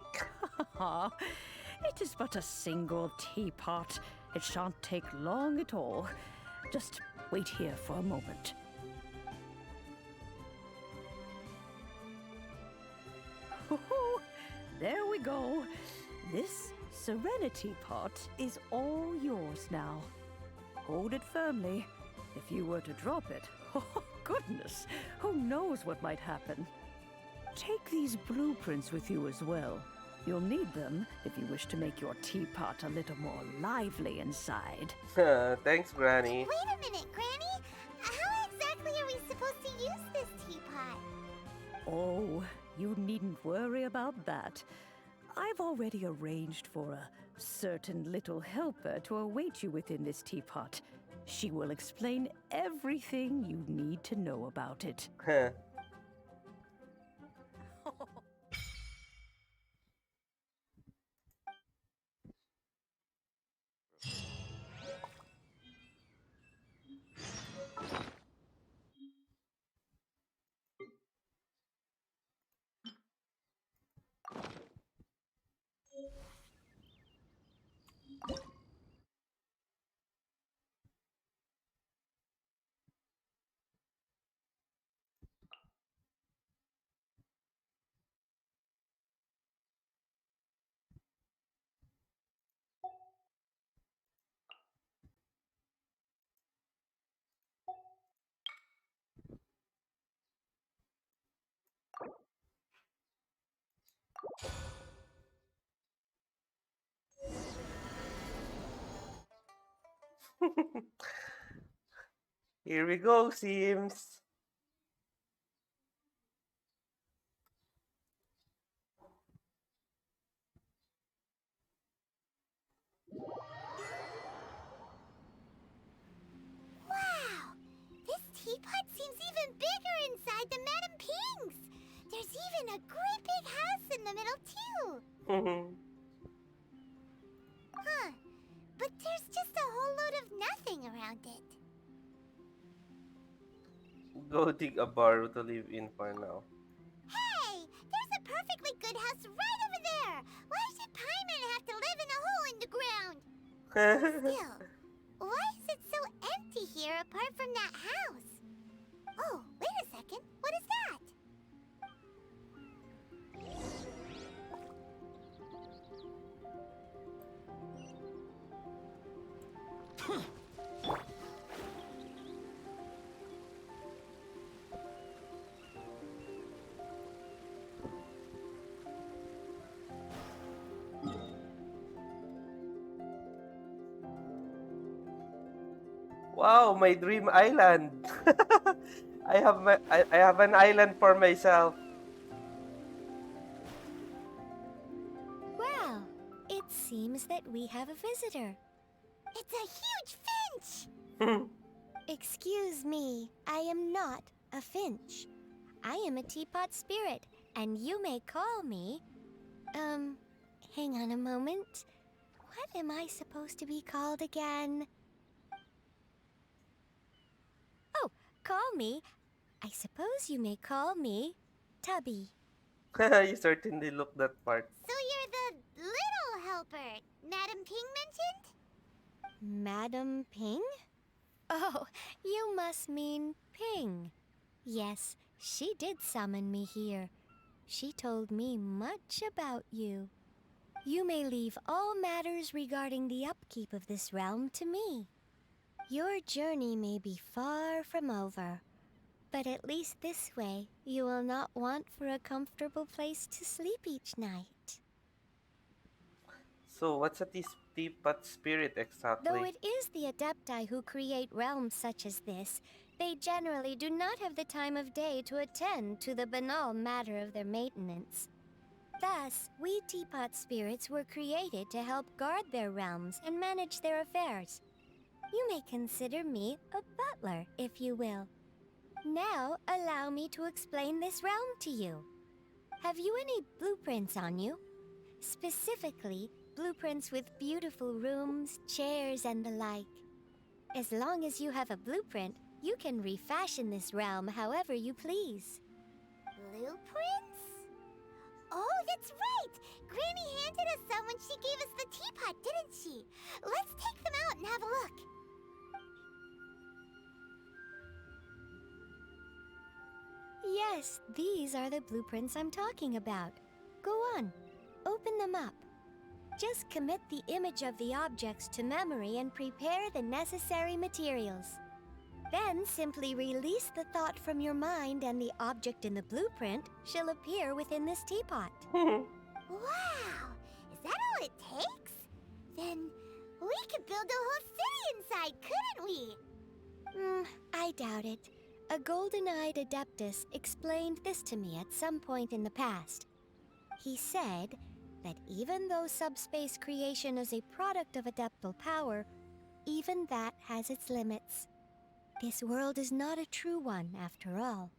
It is but a single teapot. It shan't take long at all. Just wait here for a moment. There we go. This Serenity Pot is all yours now. Hold it firmly. If you were to drop it, oh goodness, who knows what might happen. Take these blueprints with you as well. You'll need them if you wish to make your teapot a little more lively inside. Thanks, Granny. Wait a minute, Granny! How exactly are we supposed to use this teapot? Oh, you needn't worry about that. I've already arranged for a certain little helper to await you within this teapot. She will explain everything you need to know about it. Here we go, Sims. Wow! This teapot seems even bigger inside than Madame Ping's! There's even a great big house in the middle, too! Huh. But there's just a whole load of nothing around it. Go dig a barrow to live in for now. Hey! There's a perfectly good house right over there! Why should Paimon have to live in a hole in the ground? Still, why is it so empty here apart from that house? Oh, wait a second. What is that? Wow, my dream island. I have an island for myself. Well, it seems that we have a visitor. It's a huge finch! Excuse me, I am not a finch. I am a teapot spirit, and you may call me... hang on a moment. What am I supposed to be called again? Oh, call me. I suppose you may call me Tubby. You certainly look that part. So you're the little helper Madame Ping mentioned? Madam Ping? Oh, you must mean Ping. Yes, she did summon me here. She told me much about you. You may leave all matters regarding the upkeep of this realm to me. Your journey may be far from over, but at least this way you will not want for a comfortable place to sleep each night. So, what's a teapot spirit exactly? Though it is the Adepti who create realms such as this, they generally do not have the time of day to attend to the banal matter of their maintenance. Thus, we teapot spirits were created to help guard their realms and manage their affairs. You may consider me a butler, if you will. Now, allow me to explain this realm to you. Have you any blueprints on you? Specifically, blueprints with beautiful rooms, chairs, and the like. As long as you have a blueprint, you can refashion this realm however you please. Blueprints? Oh, that's right! Granny handed us some when she gave us the teapot, didn't she? Let's take them out and have a look. Yes, these are the blueprints I'm talking about. Go on, open them up. Just commit the image of the objects to memory and prepare the necessary materials. Then simply release the thought from your mind and the object in the blueprint shall appear within this teapot. Wow! Is that all it takes? Then we could build a whole city inside, couldn't we? I doubt it. A golden-eyed Adeptus explained this to me at some point in the past. He said that even though subspace creation is a product of adeptal power, even that has its limits. This world is not a true one, after all.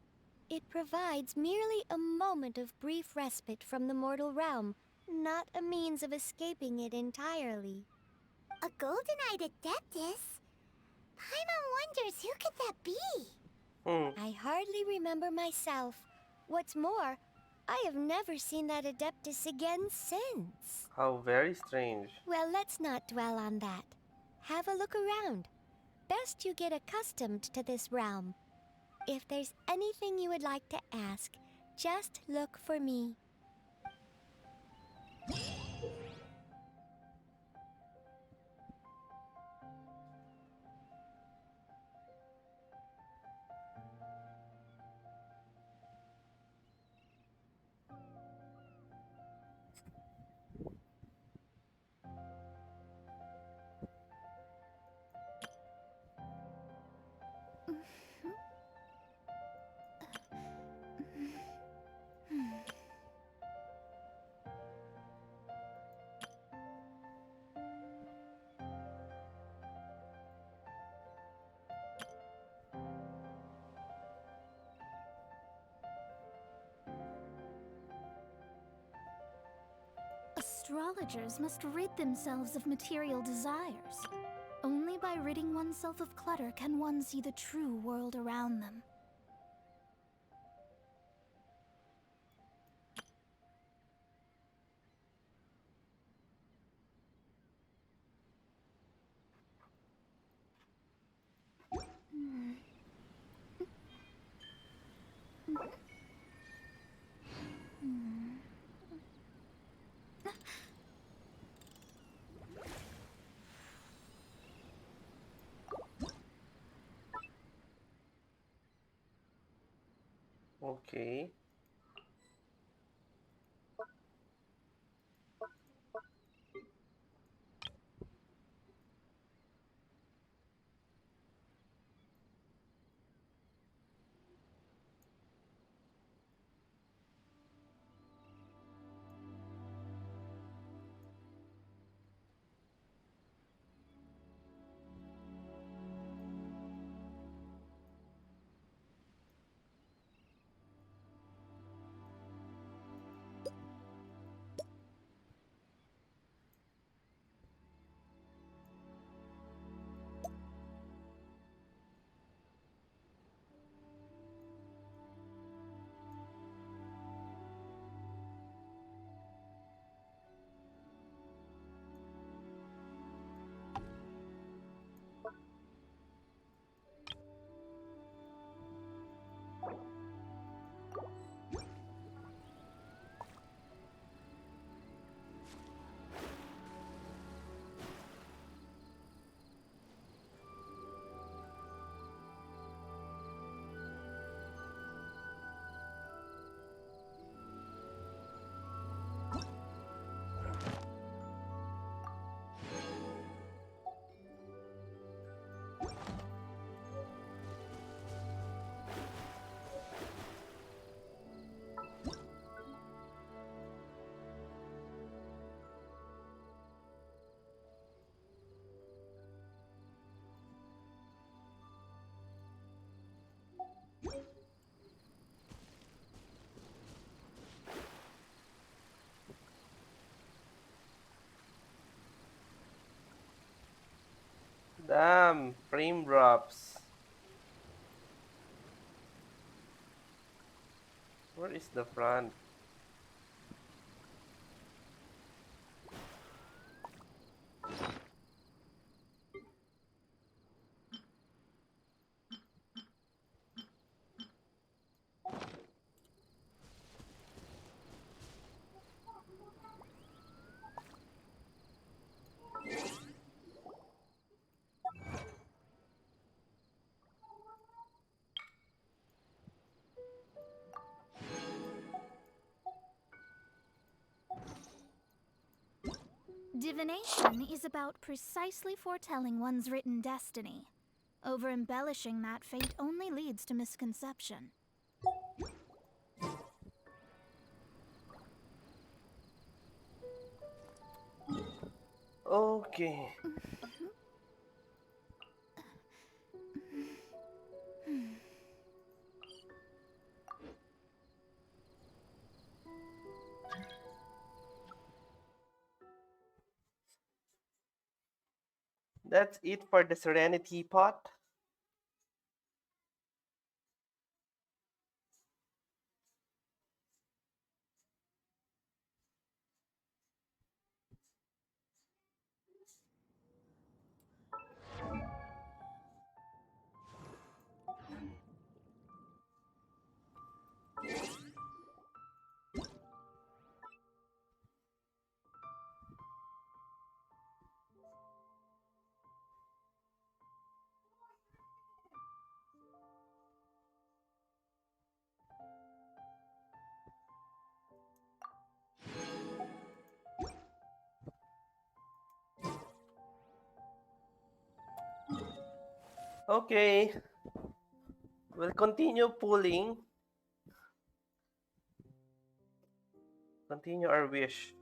It provides merely a moment of brief respite from the mortal realm, not a means of escaping it entirely. A golden-eyed Adeptus? Paimon wonders who could that be? I hardly remember myself. What's more, I have never seen that Adeptus again since. How very strange. Well, let's not dwell on that. Have a look around. Best you get accustomed to this realm. If there's anything you would like to ask, just look for me. Astrologers must rid themselves of material desires. Only by ridding oneself of clutter can one see the true world around them. Okay. Damn, frame drops. Where is the front? Divination is about precisely foretelling one's written destiny. Over-embellishing that fate only leads to misconception. Okay. That's it for the Serenity pot. Okay. We'll continue pulling. Continue our wish.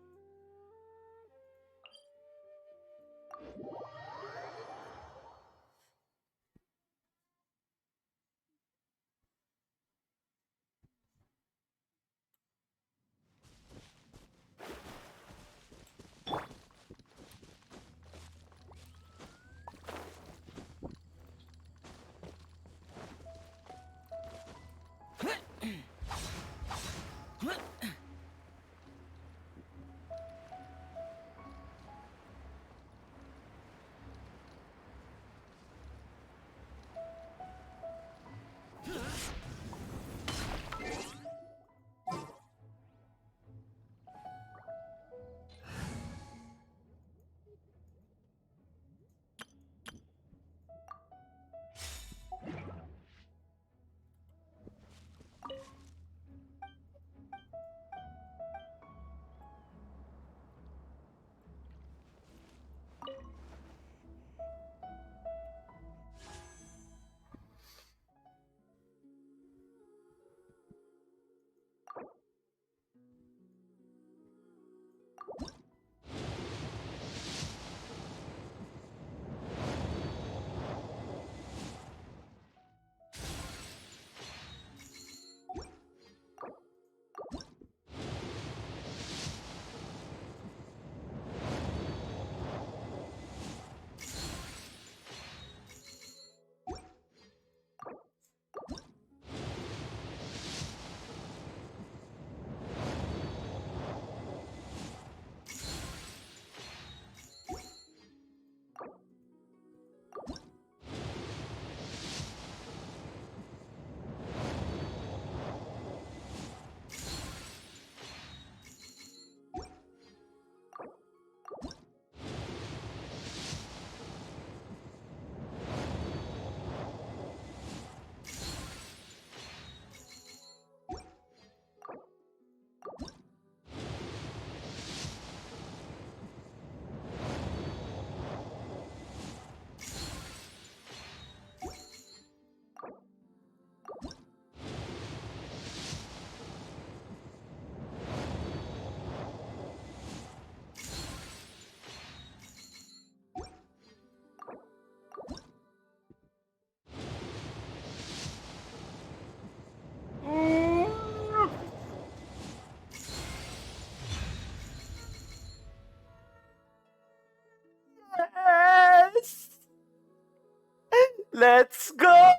Let's go!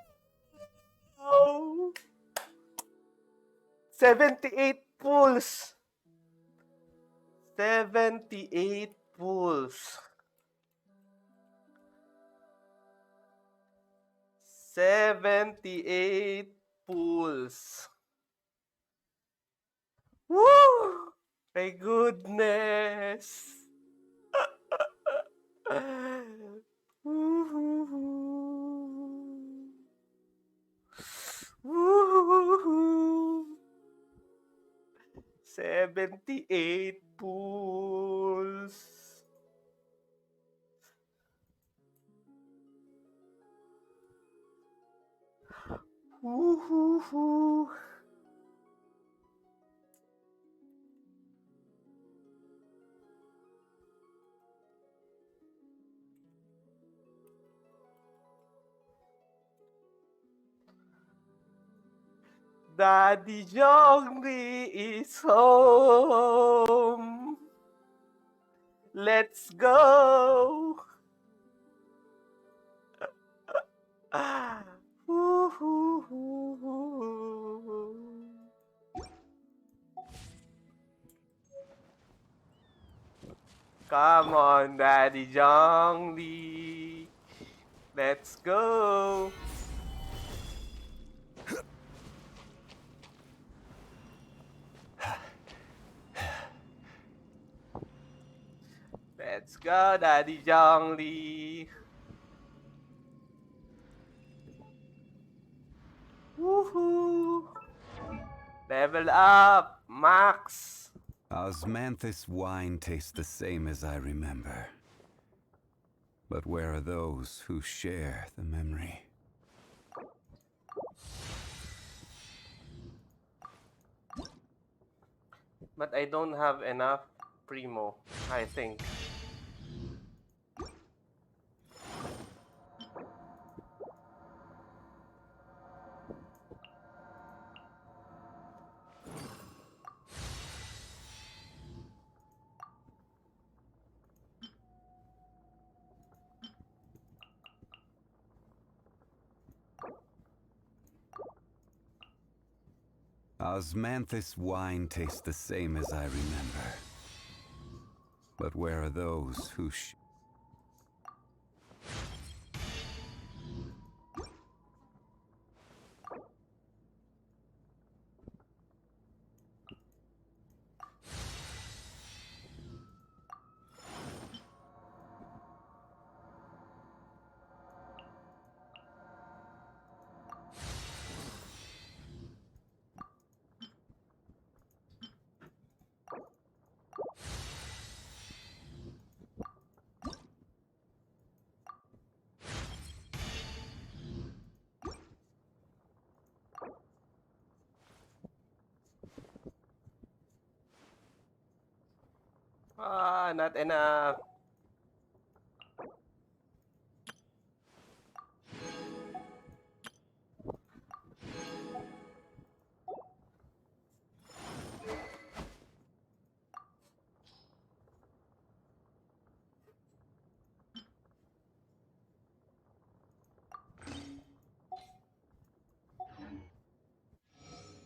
78 pulls. 78 pulls. 78 pulls. Woo! My goodness. Woo! 78 pulls. Woo-hoo-hoo. Daddy Jongli is home. Let's go. Woo-hoo-hoo-hoo. Come on, Daddy Jongli. Let's go. Let's go, Daddy Jongli. Woohoo! Level up, Max. Osmanthus wine tastes the same as I remember. But where are those who share the memory? But I don't have enough Primo, I think. Osmanthus wine tastes the same as I remember. But where are those who Ah, not enough.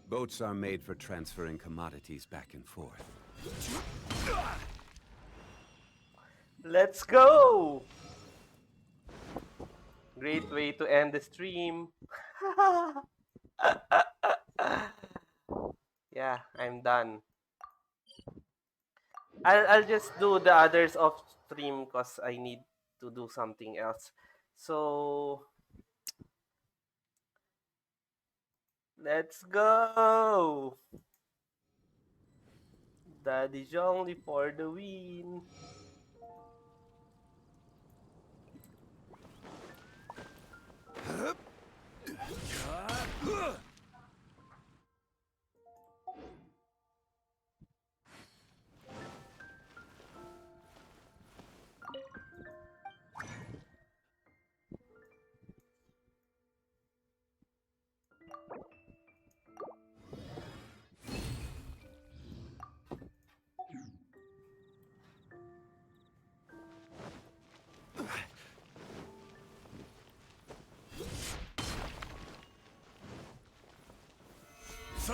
Boats are made for transferring commodities back and forth. Let's go! Great way to end the stream. Yeah, I'm done. I'll just do the others off stream because I need to do something else. So let's go! Daddy Jongli for the win.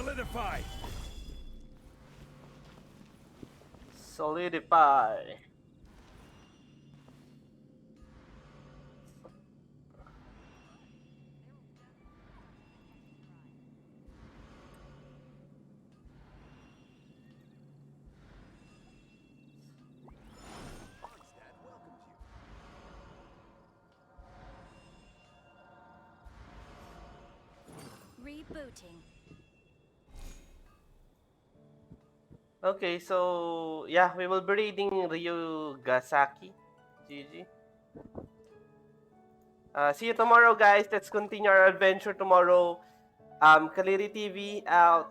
Solidify! Solidify. Rebooting. Okay, so yeah, we will be reading Ryugasaki. GG. See you tomorrow, guys. Let's continue our adventure tomorrow. Kaliri TV out.